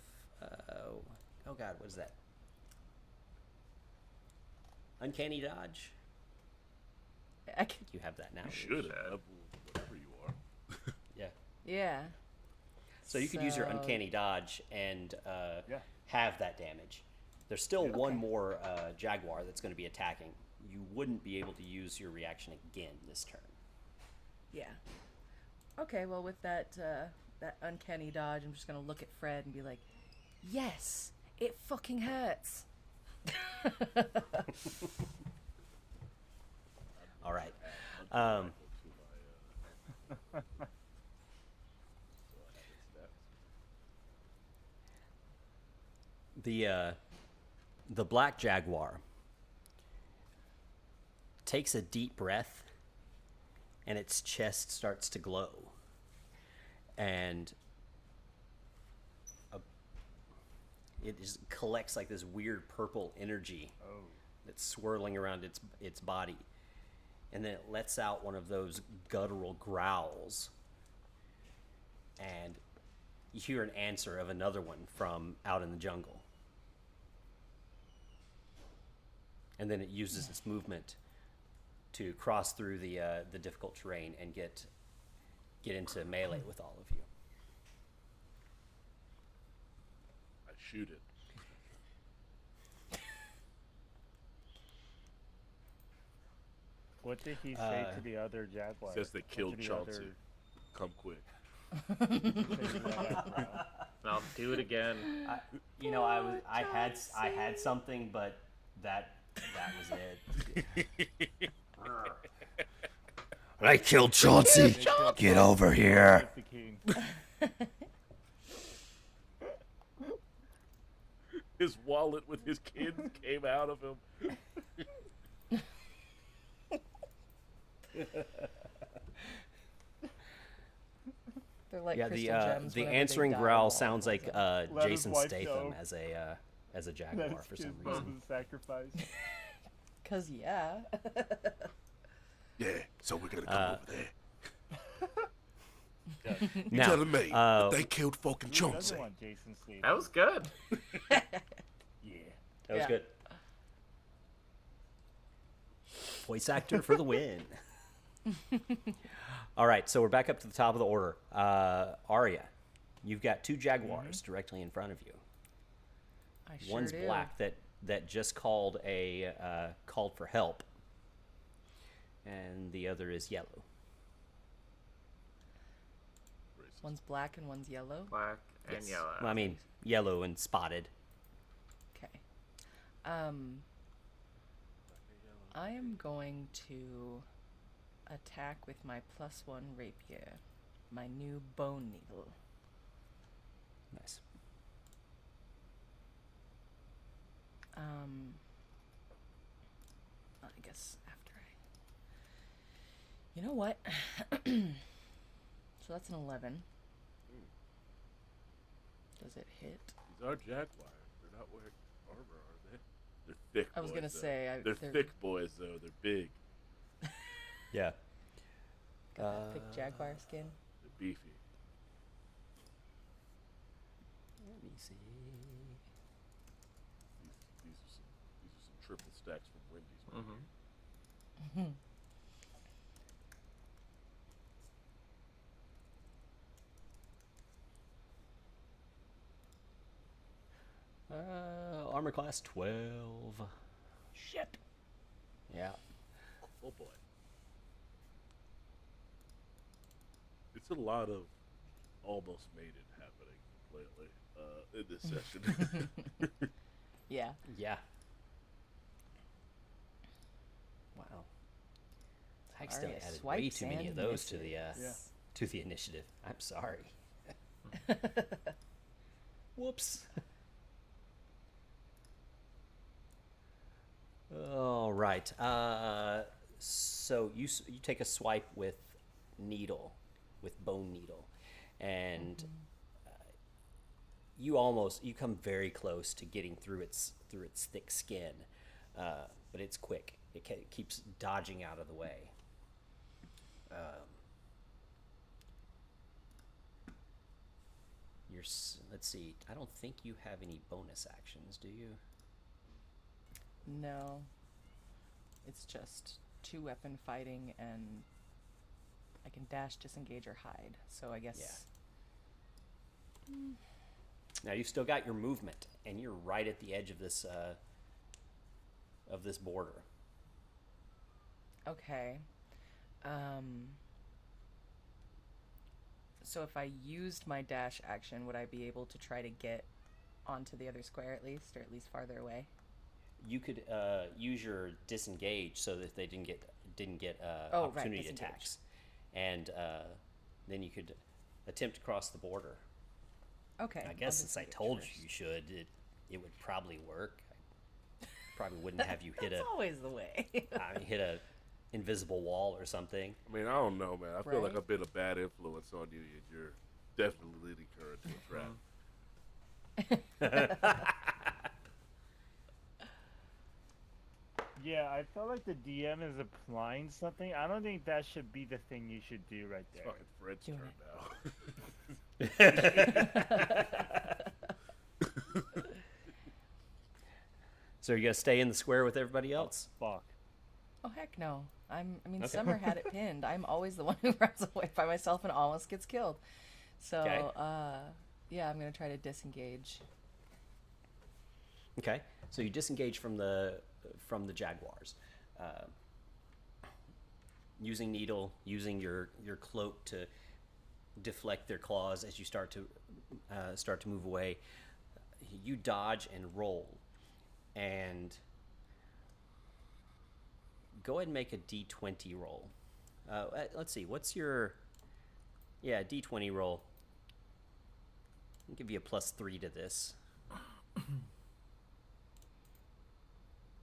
Oh God, what is that? Uncanny dodge. I can, You have that now. You should have. Whatever you are. Yeah. yeah. So you could use your So- uncanny dodge and Yeah. have that damage. There's still one more jaguar that's going to be attacking. You wouldn't be able to use your reaction again this turn. Yeah. Okay, well with that that uncanny dodge, I'm just gonna look at Fred and be like, yes, it fucking hurts. All right. The black jaguar takes a deep breath, and its chest starts to glow, and it just collects like this weird purple energy that's swirling around its body, and then it lets out one of those guttural growls, and you hear an answer of another one from out in the jungle. And then it uses its movement to cross through the difficult terrain and get into melee with all of you. I shoot it. What did he say to the other jaguar? Says they What killed did the Chauncey. other- Come quick. say to the jaguar? And I'll do it again. I had something, but that was it. I killed Chauncey. Get over here. The king. His wallet with his kids came out of him. They're like Yeah, crystal gems. the whenever they answering die. growl sounds like Let his Jason wife Statham know. as a That jaguar is for his some was reason. a sacrifice. 'Cause yeah. Yeah, so we're gonna come over there. You Now, telling me that they killed fucking Who Chauncey? doesn't want Jason Statham? That was good. Yeah. that was Yeah. good. Voice actor for the win. All right, so we're back up to the top of the order. Arya, you've got two jaguars directly in front of you. I sure One's do. black that just called called for help, and the other is yellow. One's black and one's yellow. Black and Yes. yellow. Well, I mean, yellow and spotted. Okay. I am going to attack with my +1 rapier, my new bone needle. Nice. I guess after You know what? So that's an 11. Does it hit? These are jaguars. They're not wearing armor, are they? They're thick. I was boys, gonna though. say, they're they're- thick boys though. They're big. Yeah. Got that thick jaguar skin. They're beefy. Let me see. These are some triple stacks from Wendy's. Right Mm-hmm. here. Armor class 12. Shit. Yeah. Oh boy. It's a lot of almost made it happening lately in this session. Yeah. Yeah. Wow. Hexdale Arya added way swipes too many of and those to the misses. to the initiative. I'm sorry. Whoops. All right. So you take a swipe with needle, with bone needle, and you come very close to getting through its thick skin, but it's quick. It keeps dodging out of the way. Let's see. I don't think you have any bonus actions, do you? No. It's just 2-weapon fighting, and I can dash, disengage, or hide. So I guess. Yeah. Now you've still got your movement, and you're right at the edge of this border. Okay. So if I used my dash action, would I be able to try to get onto the other square at least, or at least farther away? You could use your disengage so that they didn't get Oh, right, opportunity disengage. attacks, and then you could attempt to cross the border. Okay. I I'll guess since I disengage told first. you you should, it would probably work. I probably wouldn't have you hit That's always the way. hit a invisible wall or something. I mean, I don't know, man. I feel like Right. I've been a bad influence on you, and you're definitely leading her into a trap. Yeah, I felt like the DM is applying something. I don't think that should be the thing you should do right It's there. fucking Fred's Doing turn now. So you're gonna stay in the square with everybody else? Fuck. Oh heck no! I mean, Okay. Summer had it pinned. I'm always the one who runs away by myself and almost gets killed. So, Okay. yeah, I'm gonna try to disengage. Okay, so you disengage from the jaguars, using needle, using your cloak to deflect their claws as you start to move away. You dodge and roll, and go ahead and make a D20 roll. Let's see, what's your D20 roll? I'll give you a +3 to this.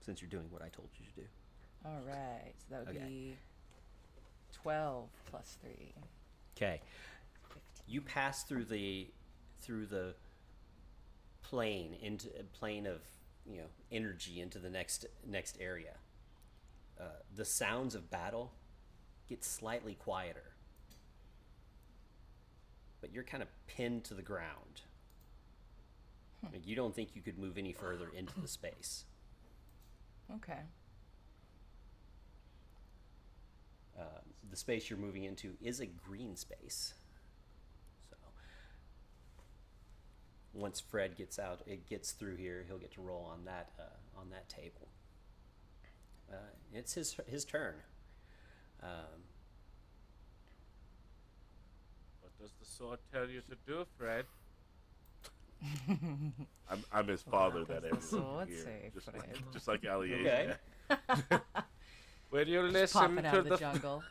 Since you're doing what I told you to do. All right, so that would Okay. be 12 plus 3. Okay. You pass through the plane of energy into the next area. The sounds of battle get slightly quieter, but you're kind of pinned to the ground. Like, you don't think you could move any further into the space. Okay. The space you're moving into is a green space. So once Fred gets through here, he'll get to roll on that table. It's his turn. What does the sword tell you to do, Fred? I'm his father that does the everyone sword can hear, say, Fred? just like Ali. Okay. Will you Just listen popping out to of the jungle.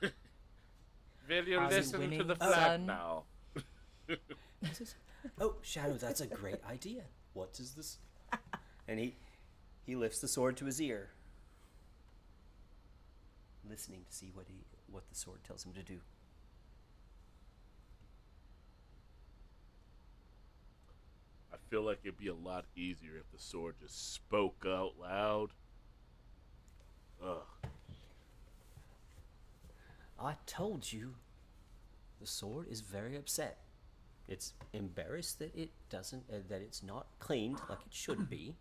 Will you Are you listen to winning, the son? flag now? Oh, Shadow, that's a great idea. What is this? And he lifts the sword to his ear, listening to see what the sword tells him to do. I feel like it'd be a lot easier if the sword just spoke out loud. Ugh. I told you, the sword is very upset. It's embarrassed that it doesn't, that it's not cleaned like it should be.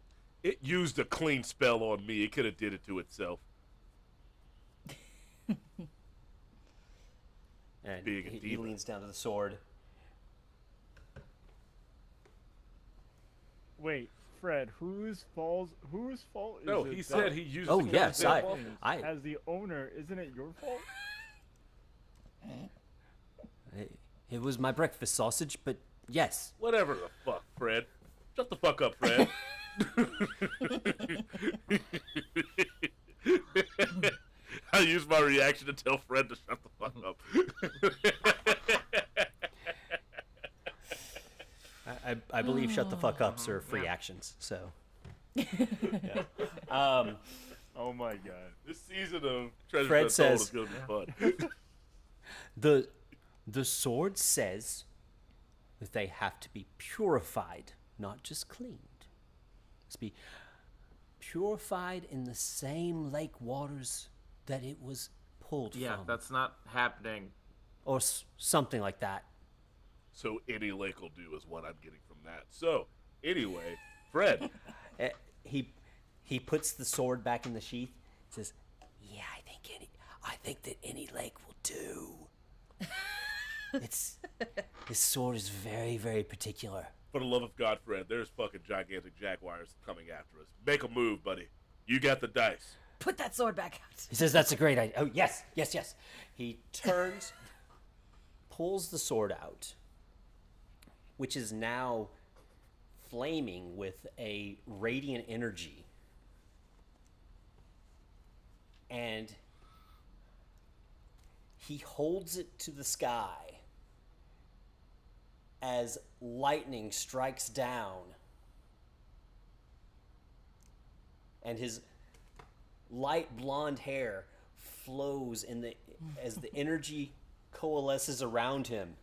It used a clean spell on me. It could have did it to itself. And Being a he demon. leans down to the sword. Wait, Fred, whose fault is No, it he that- said he used Oh, the clean yes, spell. As the owner, isn't it your fault? It was my breakfast sausage, but yes. Whatever the fuck, Fred. Shut the fuck up, Fred. I used my reaction to tell Fred to shut the fuck up. I believe shut the fuck ups are free actions, so. Yeah. Oh my god. This season of Treasure Fred Untold says- is gonna be fun. The sword says that they have to be purified, not just cleaned. Must be purified in the same lake waters that it was pulled Yeah, from, that's not happening. or something like that. So any lake will do is what I'm getting from that. So anyway, Fred, He puts the sword back in the sheath. Says, "Yeah, I think that any lake will do. This sword is very, very particular." for the love of God, Fred, there's fucking gigantic jaguars coming after us. Make a move, buddy. You got the dice. Put that sword back out. He says, "That's a great idea." Oh, yes, yes, yes. He turns, pulls the sword out, which is now flaming with a radiant energy. And he holds it to the sky as lightning strikes down. And his light blonde hair flows as the energy coalesces around him.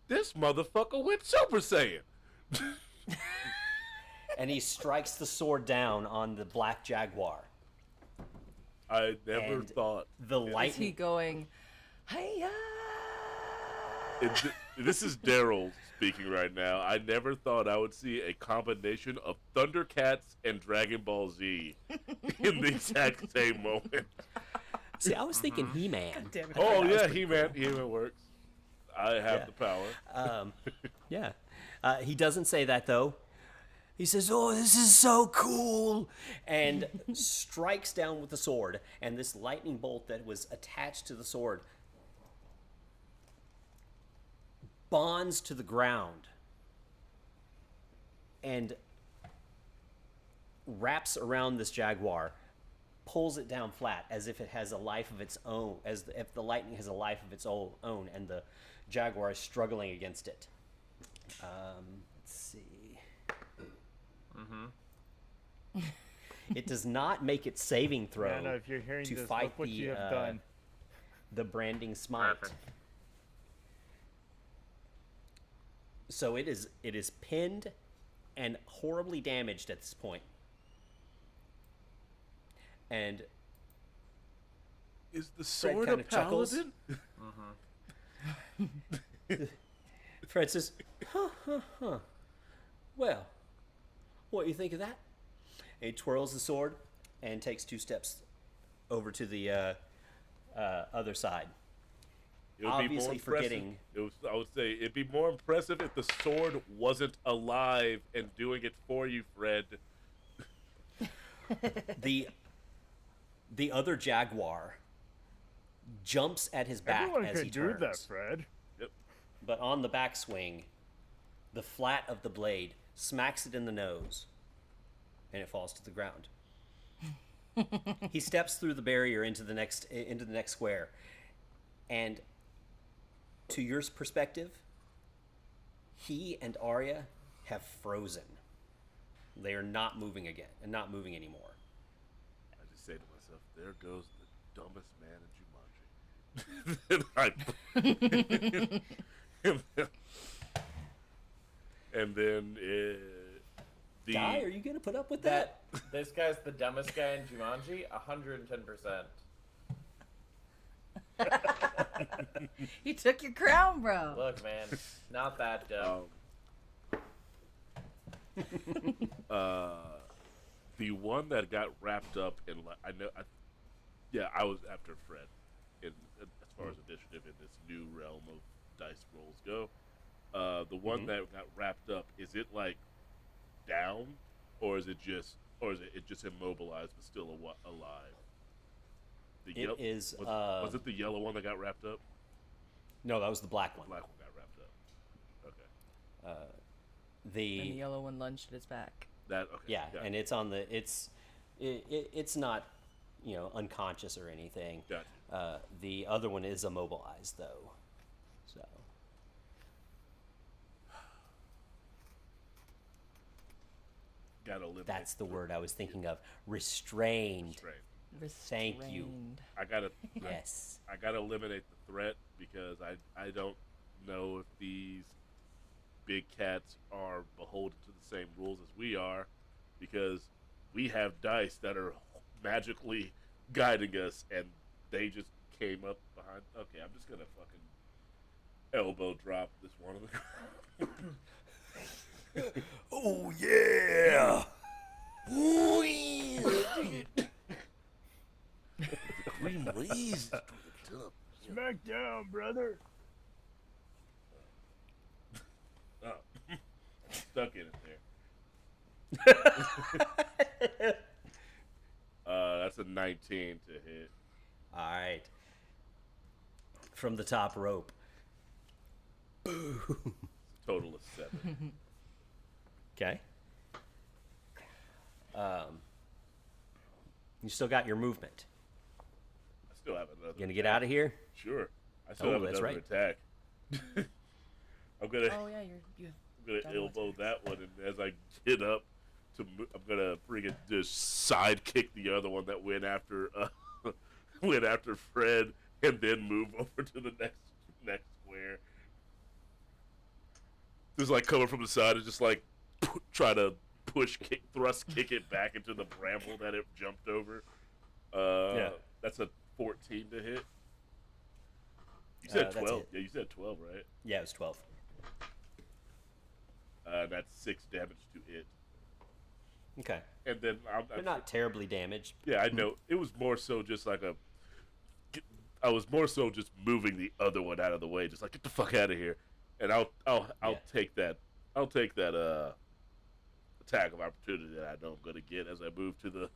This motherfucker went Super Saiyan. And he strikes the sword down on the black jaguar. I never And thought. The Is he lightning. going, hiya? This is Daryl speaking right now. I never thought I would see a combination of Thundercats and Dragon Ball Z in the exact same moment. See, I was thinking He-Man. Damn it. Oh yeah, He-Man works. I have the power. Yeah. He doesn't say that, though. He says, "Oh, this is so cool," and strikes down with the sword. And this lightning bolt that was attached to the sword bonds to the ground and wraps around this jaguar, pulls it down flat as if it has a life of its own, as if the lightning has a life of its own, and the jaguar is struggling against it. Let's see. It does not make its saving throw Anna, if you're hearing to this, fight look what you have done. the branding smite. Perfect. So it is pinned and horribly damaged at this point. And Is the sword a kinda chuckles. paladin? Fred says, huh. Well, what do you think of that? And he twirls the sword and takes 2 steps over to the other side. It would be more Obviously impressive. forgetting- I would say it'd be more impressive if the sword wasn't alive and doing it for you, Fred. The other jaguar jumps at his back Everyone as he could do turns. that, Fred. But on the backswing, the flat of the blade smacks it in the nose, and it falls to the ground. He steps through the barrier into the next square, and to your perspective, he and Arya have frozen. They are not moving again, and not moving anymore. I just say to myself, there goes the dumbest man in Jumanji. and then the Guy, are you gonna put up with that? This guy's the dumbest guy in Jumanji, 110%. He took your crown, bro. Look, man, not that dumb. The one that got wrapped up in, I was after Fred, as far as initiative in this new realm of dice rolls go. The one that got wrapped up, is it like down, or is it just immobilized but still alive? It is. Was it the yellow one that got wrapped up? No, that was the black one. Black one got wrapped up. Okay. And the yellow one lunged at his back. Okay. Yeah, and it's on the. It's not, unconscious or anything. Gotcha. The other one is immobilized though. So. Gotta eliminate. That's the word I was thinking of. Restrained. Restrained. Thank you. I gotta. Yes. I gotta eliminate the threat because I don't know if these big cats are beholden to the same rules as we are, because we have dice that are magically guiding us, and they just came up behind. Okay, I'm just gonna fucking elbow drop this one of the. Oh yeah. Oh yeah. Green breeze. Smack down, brother. Oh. Stuck in it there. That's a 19 to hit. All right. From the top rope. Total of 7. Okay. You still got your movement. I still have another. You gonna get out of here? Sure. I still have that's another right. attack. I'm gonna. Oh yeah, you. I'm gonna double elbow attacks. that one, and as I get up, I'm gonna friggin' just side kick the other one that went after Fred, and then move over to the next square. Just like coming from the side and just like try to thrust kick it back into the bramble that it jumped over. Yeah. That's a 14 to hit. You said That's 12. it. Yeah, you said 12, right? Yeah, it was 12. That's 6 damage to it. Okay. And then They're not terribly damaged. Yeah, I know. It was more so just like I was more so just moving the other one out of the way, just like get the fuck out of here. And I'll take that. I'll take that attack of opportunity that I know I'm gonna get as I move to the.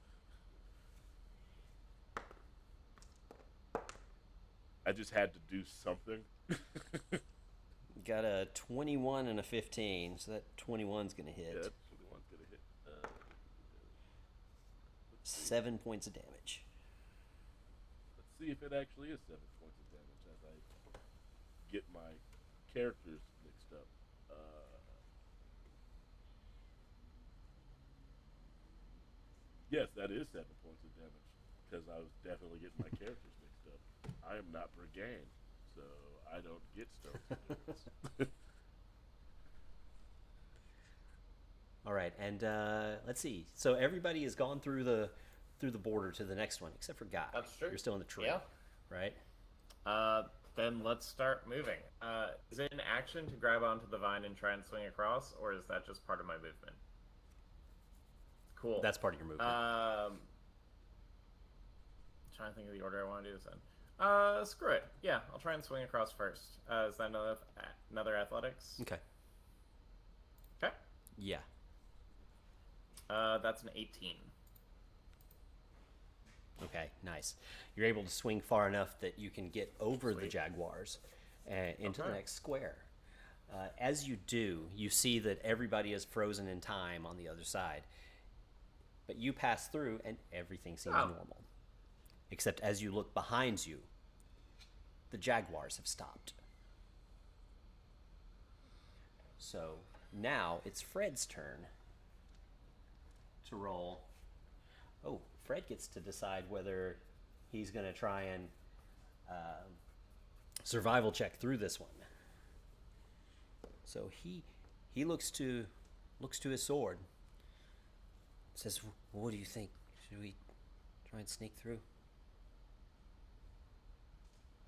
I just had to do something. Got a 21 and a 15, so that 21's gonna hit. Yeah, that 21's gonna hit. 7 points of damage. Let's see if it actually is 7 points of damage as I get my characters mixed up. Yes, that is 7 points of damage because I was definitely getting my characters mixed up. I am not Brigand, so I don't get stones of endurance. All right, and let's see. So everybody has gone through the border to the next one, except for Guy. That's true. You're still in the tree, Yeah. right? Then let's start moving. Is it an action to grab onto the vine and try and swing across, or is that just part of my movement? Cool. That's part of your movement. Trying to think of the order I want to do this in. Screw it. Yeah, I'll try and swing across first. Is that another athletics? Okay. Okay. Yeah. That's an 18. Okay, nice. You're able to swing far enough that you can get over the jaguars and into the Okay. next square. As you do, you see that everybody is frozen in time on the other side. But you pass through and everything seems normal. Except as you look behind you, the jaguars have stopped. So now it's Fred's turn to roll. Oh, Fred gets to decide whether he's going to try and survival check through this one. So he looks to his sword. Says, "What do you think? Should we try and sneak through?"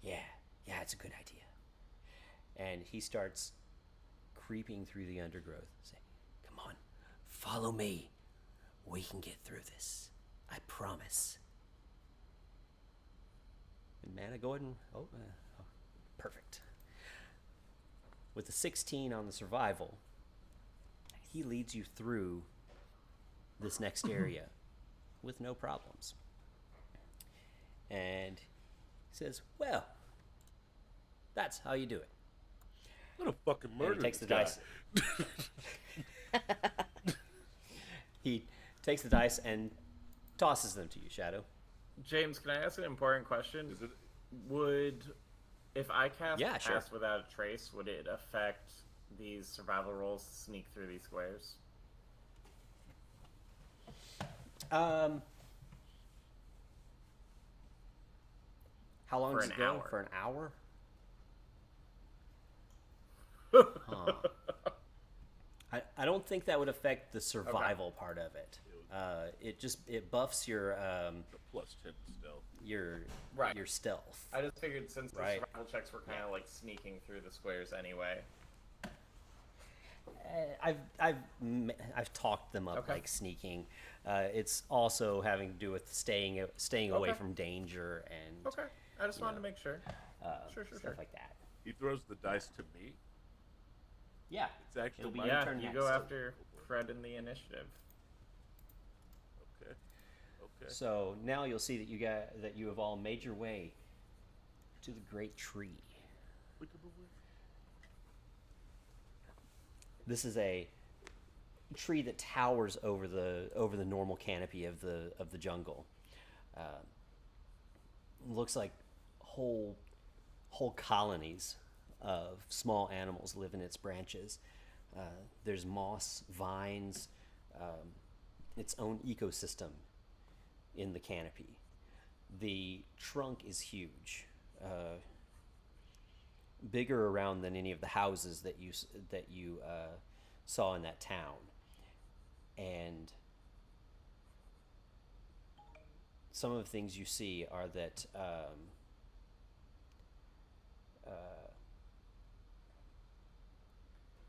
Yeah, Yeah, it's a good idea. And he starts creeping through the undergrowth. Saying, come on, follow me. We can get through this. I promise. And Mana, go ahead and... perfect. With a 16 on the survival, he leads you through this next area with no problems. And he says, well, that's how you do it. What a fucking murder! And he takes the guy. dice. He takes the dice and tosses them to you, Shadow. James, can I ask an important question? Is it? Would, if I cast Yeah, sure. Pass Without a Trace, would it affect these survival rolls to sneak through these squares? How long For does an it go? hour. For an hour? Huh. I don't think that would affect the survival part of it. It buffs your +10 stealth. your Right. your stealth. I just figured since the Right. survival checks were kind of like sneaking through the squares anyway. I've talked them up Okay. like sneaking. It's also having to do with staying away Okay. from danger and Okay, I just wanted to make sure. Sure. stuff like that. He throws the dice to me. Yeah, It's actually it'll be my your Yeah, turn you next. go after Fred in the initiative. Okay. So now you'll see that you have all made your way to the great tree. This is a tree that towers over the normal canopy of the jungle. Looks like whole colonies of small animals live in its branches. There's moss, vines, its own ecosystem in the canopy. The trunk is huge, bigger around than any of the houses that you saw in that town, and some of the things you see are that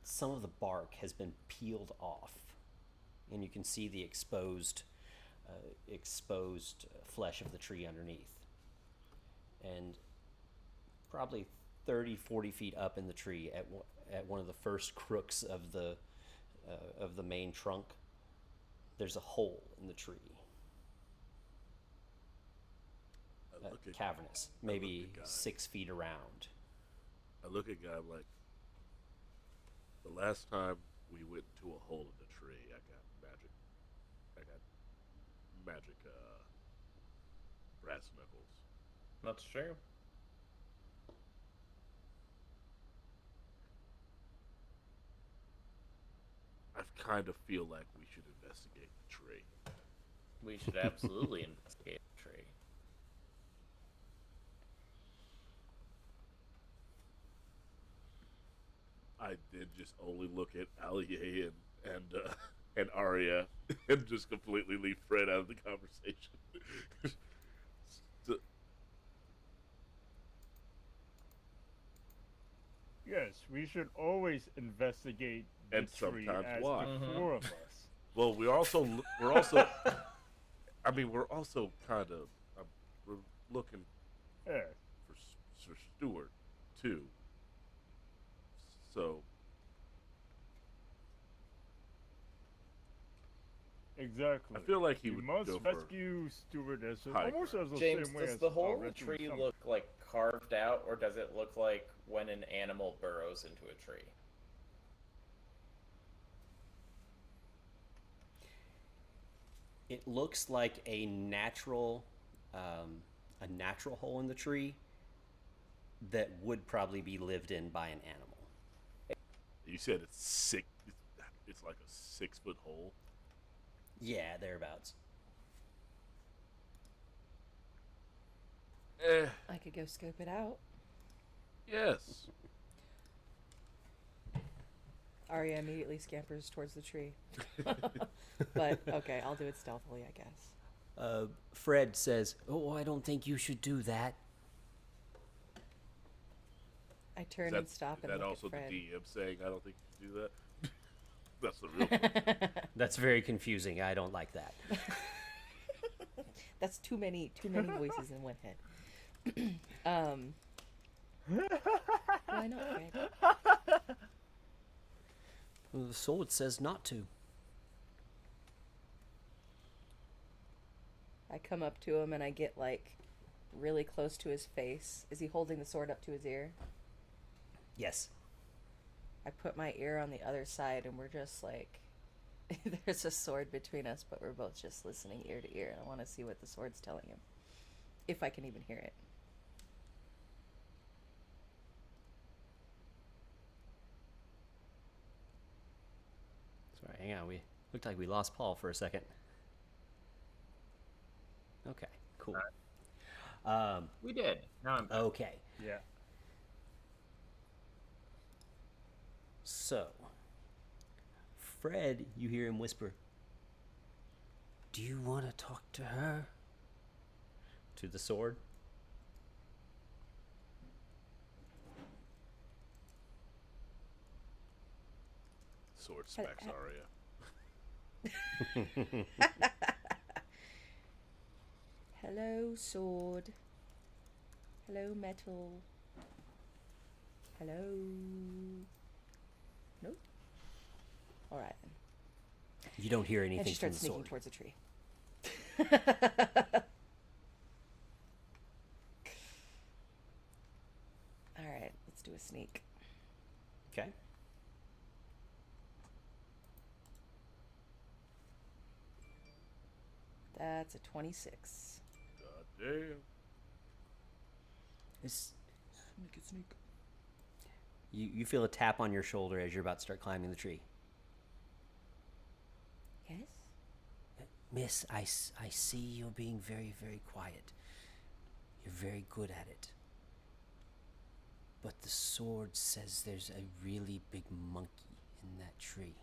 some of the bark has been peeled off, and you can see the exposed flesh of the tree underneath. And probably 30-40 feet up in the tree, at one of the first crooks of the main trunk, there's a hole in the tree. Cavernous, maybe guy. 6 feet around. I look at guy, I'm like, the last time we went into a hole in the tree, I got magic brass knuckles. That's true. I kind of feel like we should investigate the tree. We should absolutely investigate the tree. I did just only look at Allier and Arya and just completely leave Fred out of the conversation. So- Yes, we should always investigate the And tree sometimes as why. the four of us. well, we're also I mean, we're also kind of we're looking Yeah, for Stewart too. So exactly. I feel like he we would must go for rescue Stewart as high almost as the James, same way does as the hole our in the rescue tree some- look like carved out, or does it look like when an animal burrows into a tree? It looks like a natural hole in the tree that would probably be lived in by an animal. You said it's six. It's like a 6-foot hole. Yeah, thereabouts. I could go scope it out. Yes. Arya immediately scampers towards the tree. But okay, I'll do it stealthily, I guess. Fred says, "Oh, I don't think you should do that." I turn Is that, and stop is and that look also at Fred. the DM saying I don't think you should do that? That's the real question. That's very confusing. I don't like that. That's too many voices in one head. Why not, Fred? Well, the sword says not to. I come up to him and I get like really close to his face. Is he holding the sword up to his ear? Yes. I put my ear on the other side and we're just like there's a sword between us, but we're both just listening ear to ear, and I want to see what the sword's telling him. If I can even hear it. Sorry, hang on. We looked like we lost Paul for a second. Okay, cool. We did. Now I'm back. Okay, Yeah. so Fred, you hear him whisper, "Do you want to talk to her?" To the sword. Sword smacks Arya. Hello, sword. Hello, metal. Hello. Nope. All right. You don't hear And anything she from the starts sneaking sword. towards a tree. All right, let's do a sneak. Okay. That's a 26. God damn. This, Sneak. you feel a tap on your shoulder as you're about to start climbing the tree. Yes? Miss, I see you're being very, very quiet. You're very good at it. But the sword says there's a really big monkey in that tree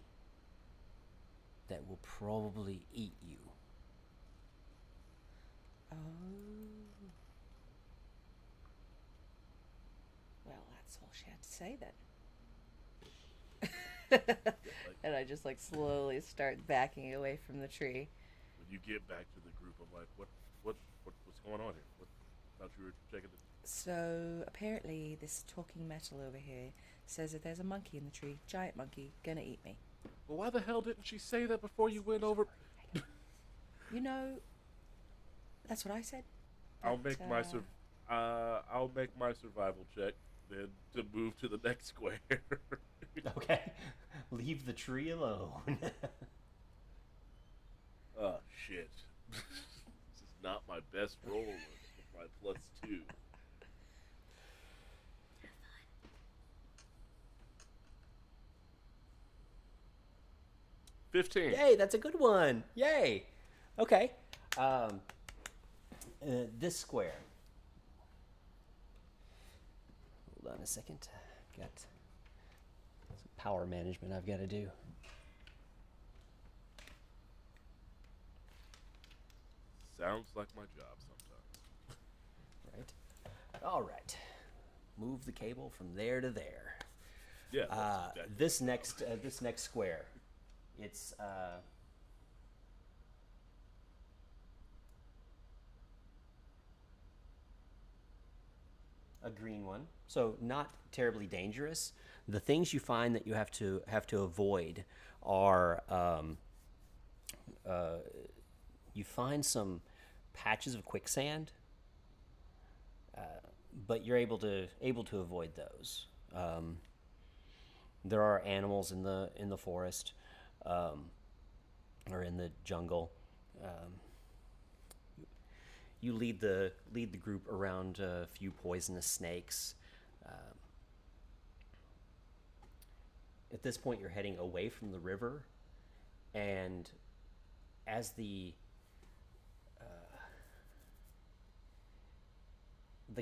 that will probably eat you. Oh. Well, that's all she had to say then. And I just like slowly start backing away from the tree. When you get back to the group, I'm like, what's going on here? Thought you were checking the. So apparently this talking metal over here says that there's a monkey in the tree, giant monkey, gonna eat me. Well, why the hell didn't she say that before you went over? You know, that's what I said. I'll but, make my I'll make my survival check then to move to the next square. Okay. Leave the tree alone. Oh shit! This is not my best roll with my +2. $15. Yay, that's a good one. Yay. Okay. This square. Hold on a second. Got some power management I've got to do. Sounds like my job sometimes. Right. All right. Move the cable from there to there. Yeah. That's exactly This next square. It's a green one, so not terribly dangerous. The things you find that you have to avoid are you find some patches of quicksand, but you're able to avoid those. There are animals in the forest, or in the jungle. You lead the group around a few poisonous snakes. At this point, you're heading away from the river, and as the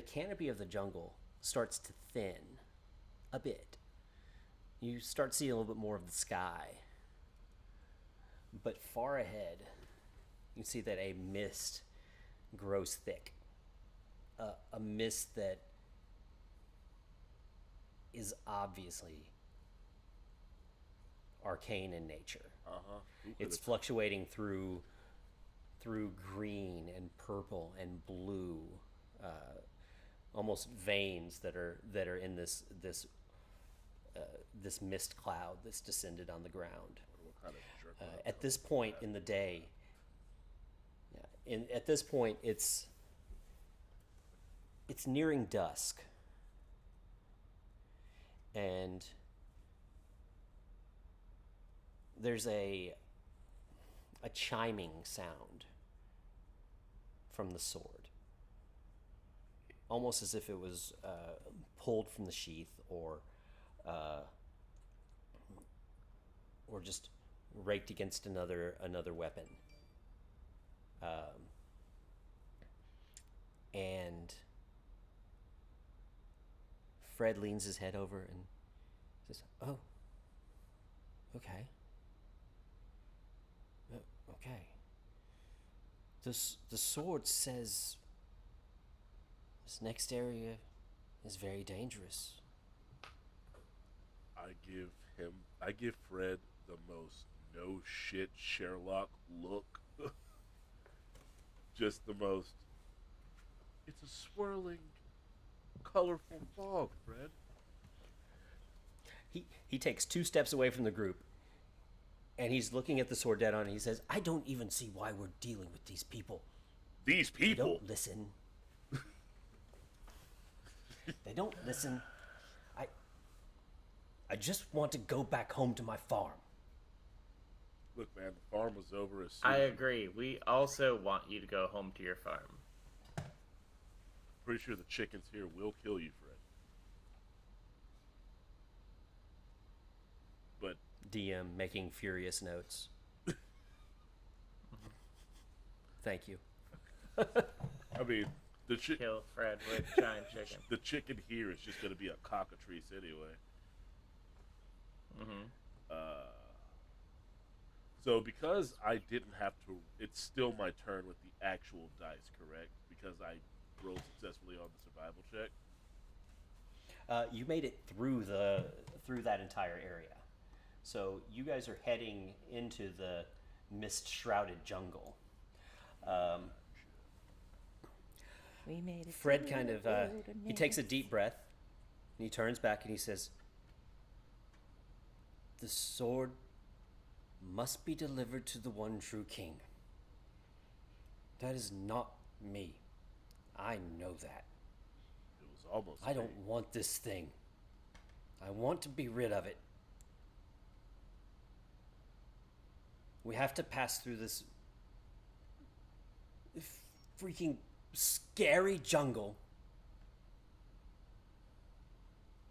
canopy of the jungle starts to thin a bit, you start seeing a little bit more of the sky. But far ahead, you see that a mist grows thick. A mist that is obviously arcane in nature. It's fluctuating through green and purple and blue, almost veins that are in this mist cloud that's descended on the ground. What kind of jerk At this point in the day, at this point it's nearing dusk, and there's a chiming sound from the sword, almost as if it was pulled from the sheath, or just raked against another weapon. And Fred leans his head over and says, "Oh, okay. Okay. The sword says this next area is very dangerous." I give Fred the most no shit Sherlock look. Just the most. It's a swirling, colorful fog, Fred. He takes 2 steps away from the group, and he's looking at the sword dead on, and he says, "I don't even see why we're dealing with these people. These They people. don't listen. They don't listen. I just want to go back home to my farm." Look, man, the farm was over as soon I as agree. We also want you to go home to your farm. Pretty sure the chickens here will kill you, Fred. But DM making furious notes. Thank you. I mean, Kill Fred with giant chicken. the chicken here is just gonna be a cockatrice anyway. So because I didn't have to, it's still my turn with the actual dice, correct? Because I rolled successfully on the survival check. You made it through that entire area, so you guys are heading into the mist-shrouded jungle. We made it. Fred to kind the of he takes a wilderness. deep breath, and he turns back and he says, "The sword must be delivered to the one true king. That is not me. I know that. It was almost. I don't want this thing. I want to be rid of it. We have to pass through this freaking scary jungle,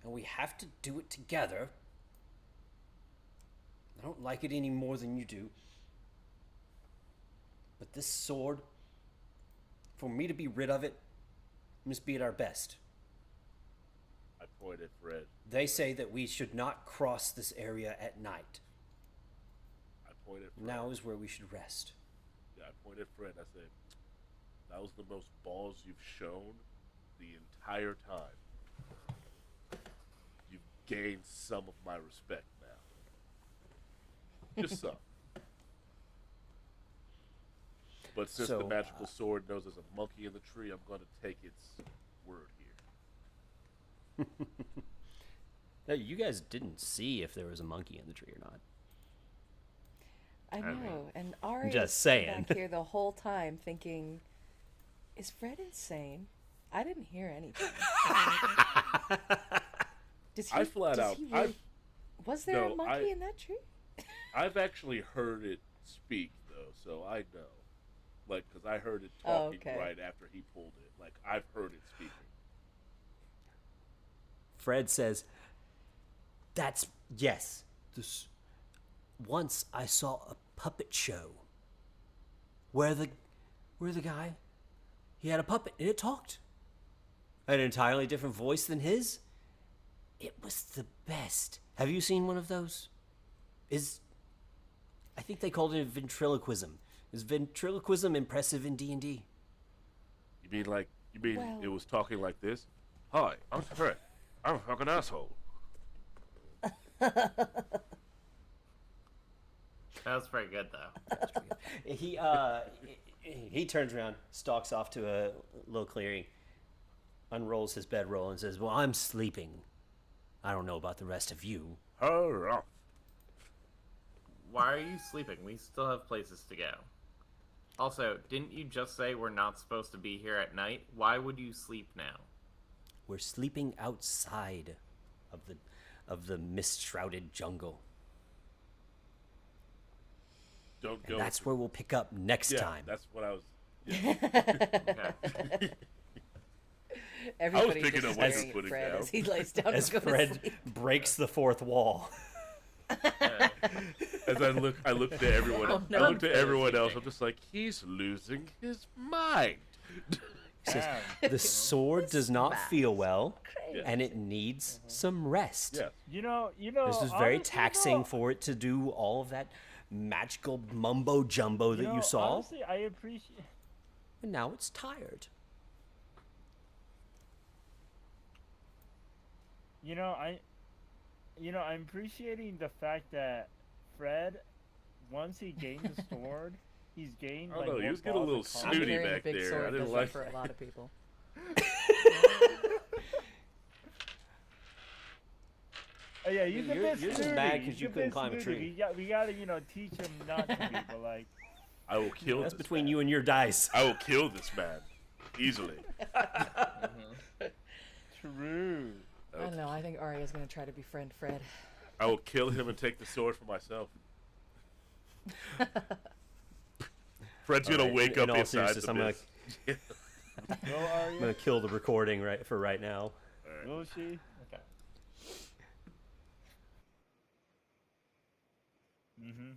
and we have to do it together. I don't like it any more than you do. But this sword, for me to be rid of it, must be at our best. I point at Fred. They say that we should not cross this area at night. I point at Fred. Now is where we should rest." Yeah, I point at Fred. I say, "That was the most balls you've shown the entire time. You've gained some of my respect now. Just some. But since So, the magical sword knows there's a monkey in the tree, I'm going to take its word here." Now, you guys didn't see if there was a monkey in the tree or not. I know, and Ari just saying. back here the whole time thinking, "Is Fred insane? I didn't hear anything." Does he, I flat does out- he really- was there a No, monkey in that tree? I've actually heard it speak, though, so I know. Like, because I heard it Oh, talking okay. right after he pulled it. Like, I've heard it speaking. Fred says, yes. Once I saw a puppet show where the guy, he had a puppet and it talked. An entirely different voice than his. It was the best. Have you seen one of those? I think they called it ventriloquism. Is ventriloquism impressive in D&D? You mean Well- it was talking like this? "Hi, I'm Fred. I'm a fucking asshole." That was pretty good, though. He turns around, stalks off to a little clearing, unrolls his bedroll, and says, "Well, I'm sleeping. I don't know about the rest of you." Hurrah. Why are you sleeping? We still have places to go. Also, didn't you just say we're not supposed to be here at night? Why would you sleep now? We're sleeping outside of the mist-shrouded jungle. Don't go. And that's where we'll pick up next yeah, time. that's what I was. Yeah. Okay. Everybody picking just up what staring you're at putting Fred down. as he lays down As to go to Fred sleep. breaks the fourth wall. As I looked at everyone. Oh, no. I looked at everyone else. I'm just like, he's losing his mind. Says, Damn. the sword does not feel well, Crazy. and it needs some rest. Yeah. You know. This is very honestly, taxing though, for it to do all of that magical mumbo jumbo that you saw, Honestly, I appreciate. and now it's tired. I'm appreciating the fact that Fred, once he gained the sword, he's gained I don't like know, he more was getting a balls little of snooty Carrying a back big there. sword I didn't does like that for a lot of people. Oh, yeah, he's a You're- bit you're just snooty. mad 'cause He's you a couldn't bit climb a snooty. tree. We gotta, teach him not to be, but like, I will kill That's this between man. you and your dice. I will kill this man. Easily. true. I don't know. I think Arya's going to try to befriend Fred. I will kill him and take the sword for myself. Fred's gonna Alright, wake in up all inside seriousness, the I'm gonna- mist. Go, I'm Arya. gonna kill the recording for right now. Will she? Okay. Mm-hmm.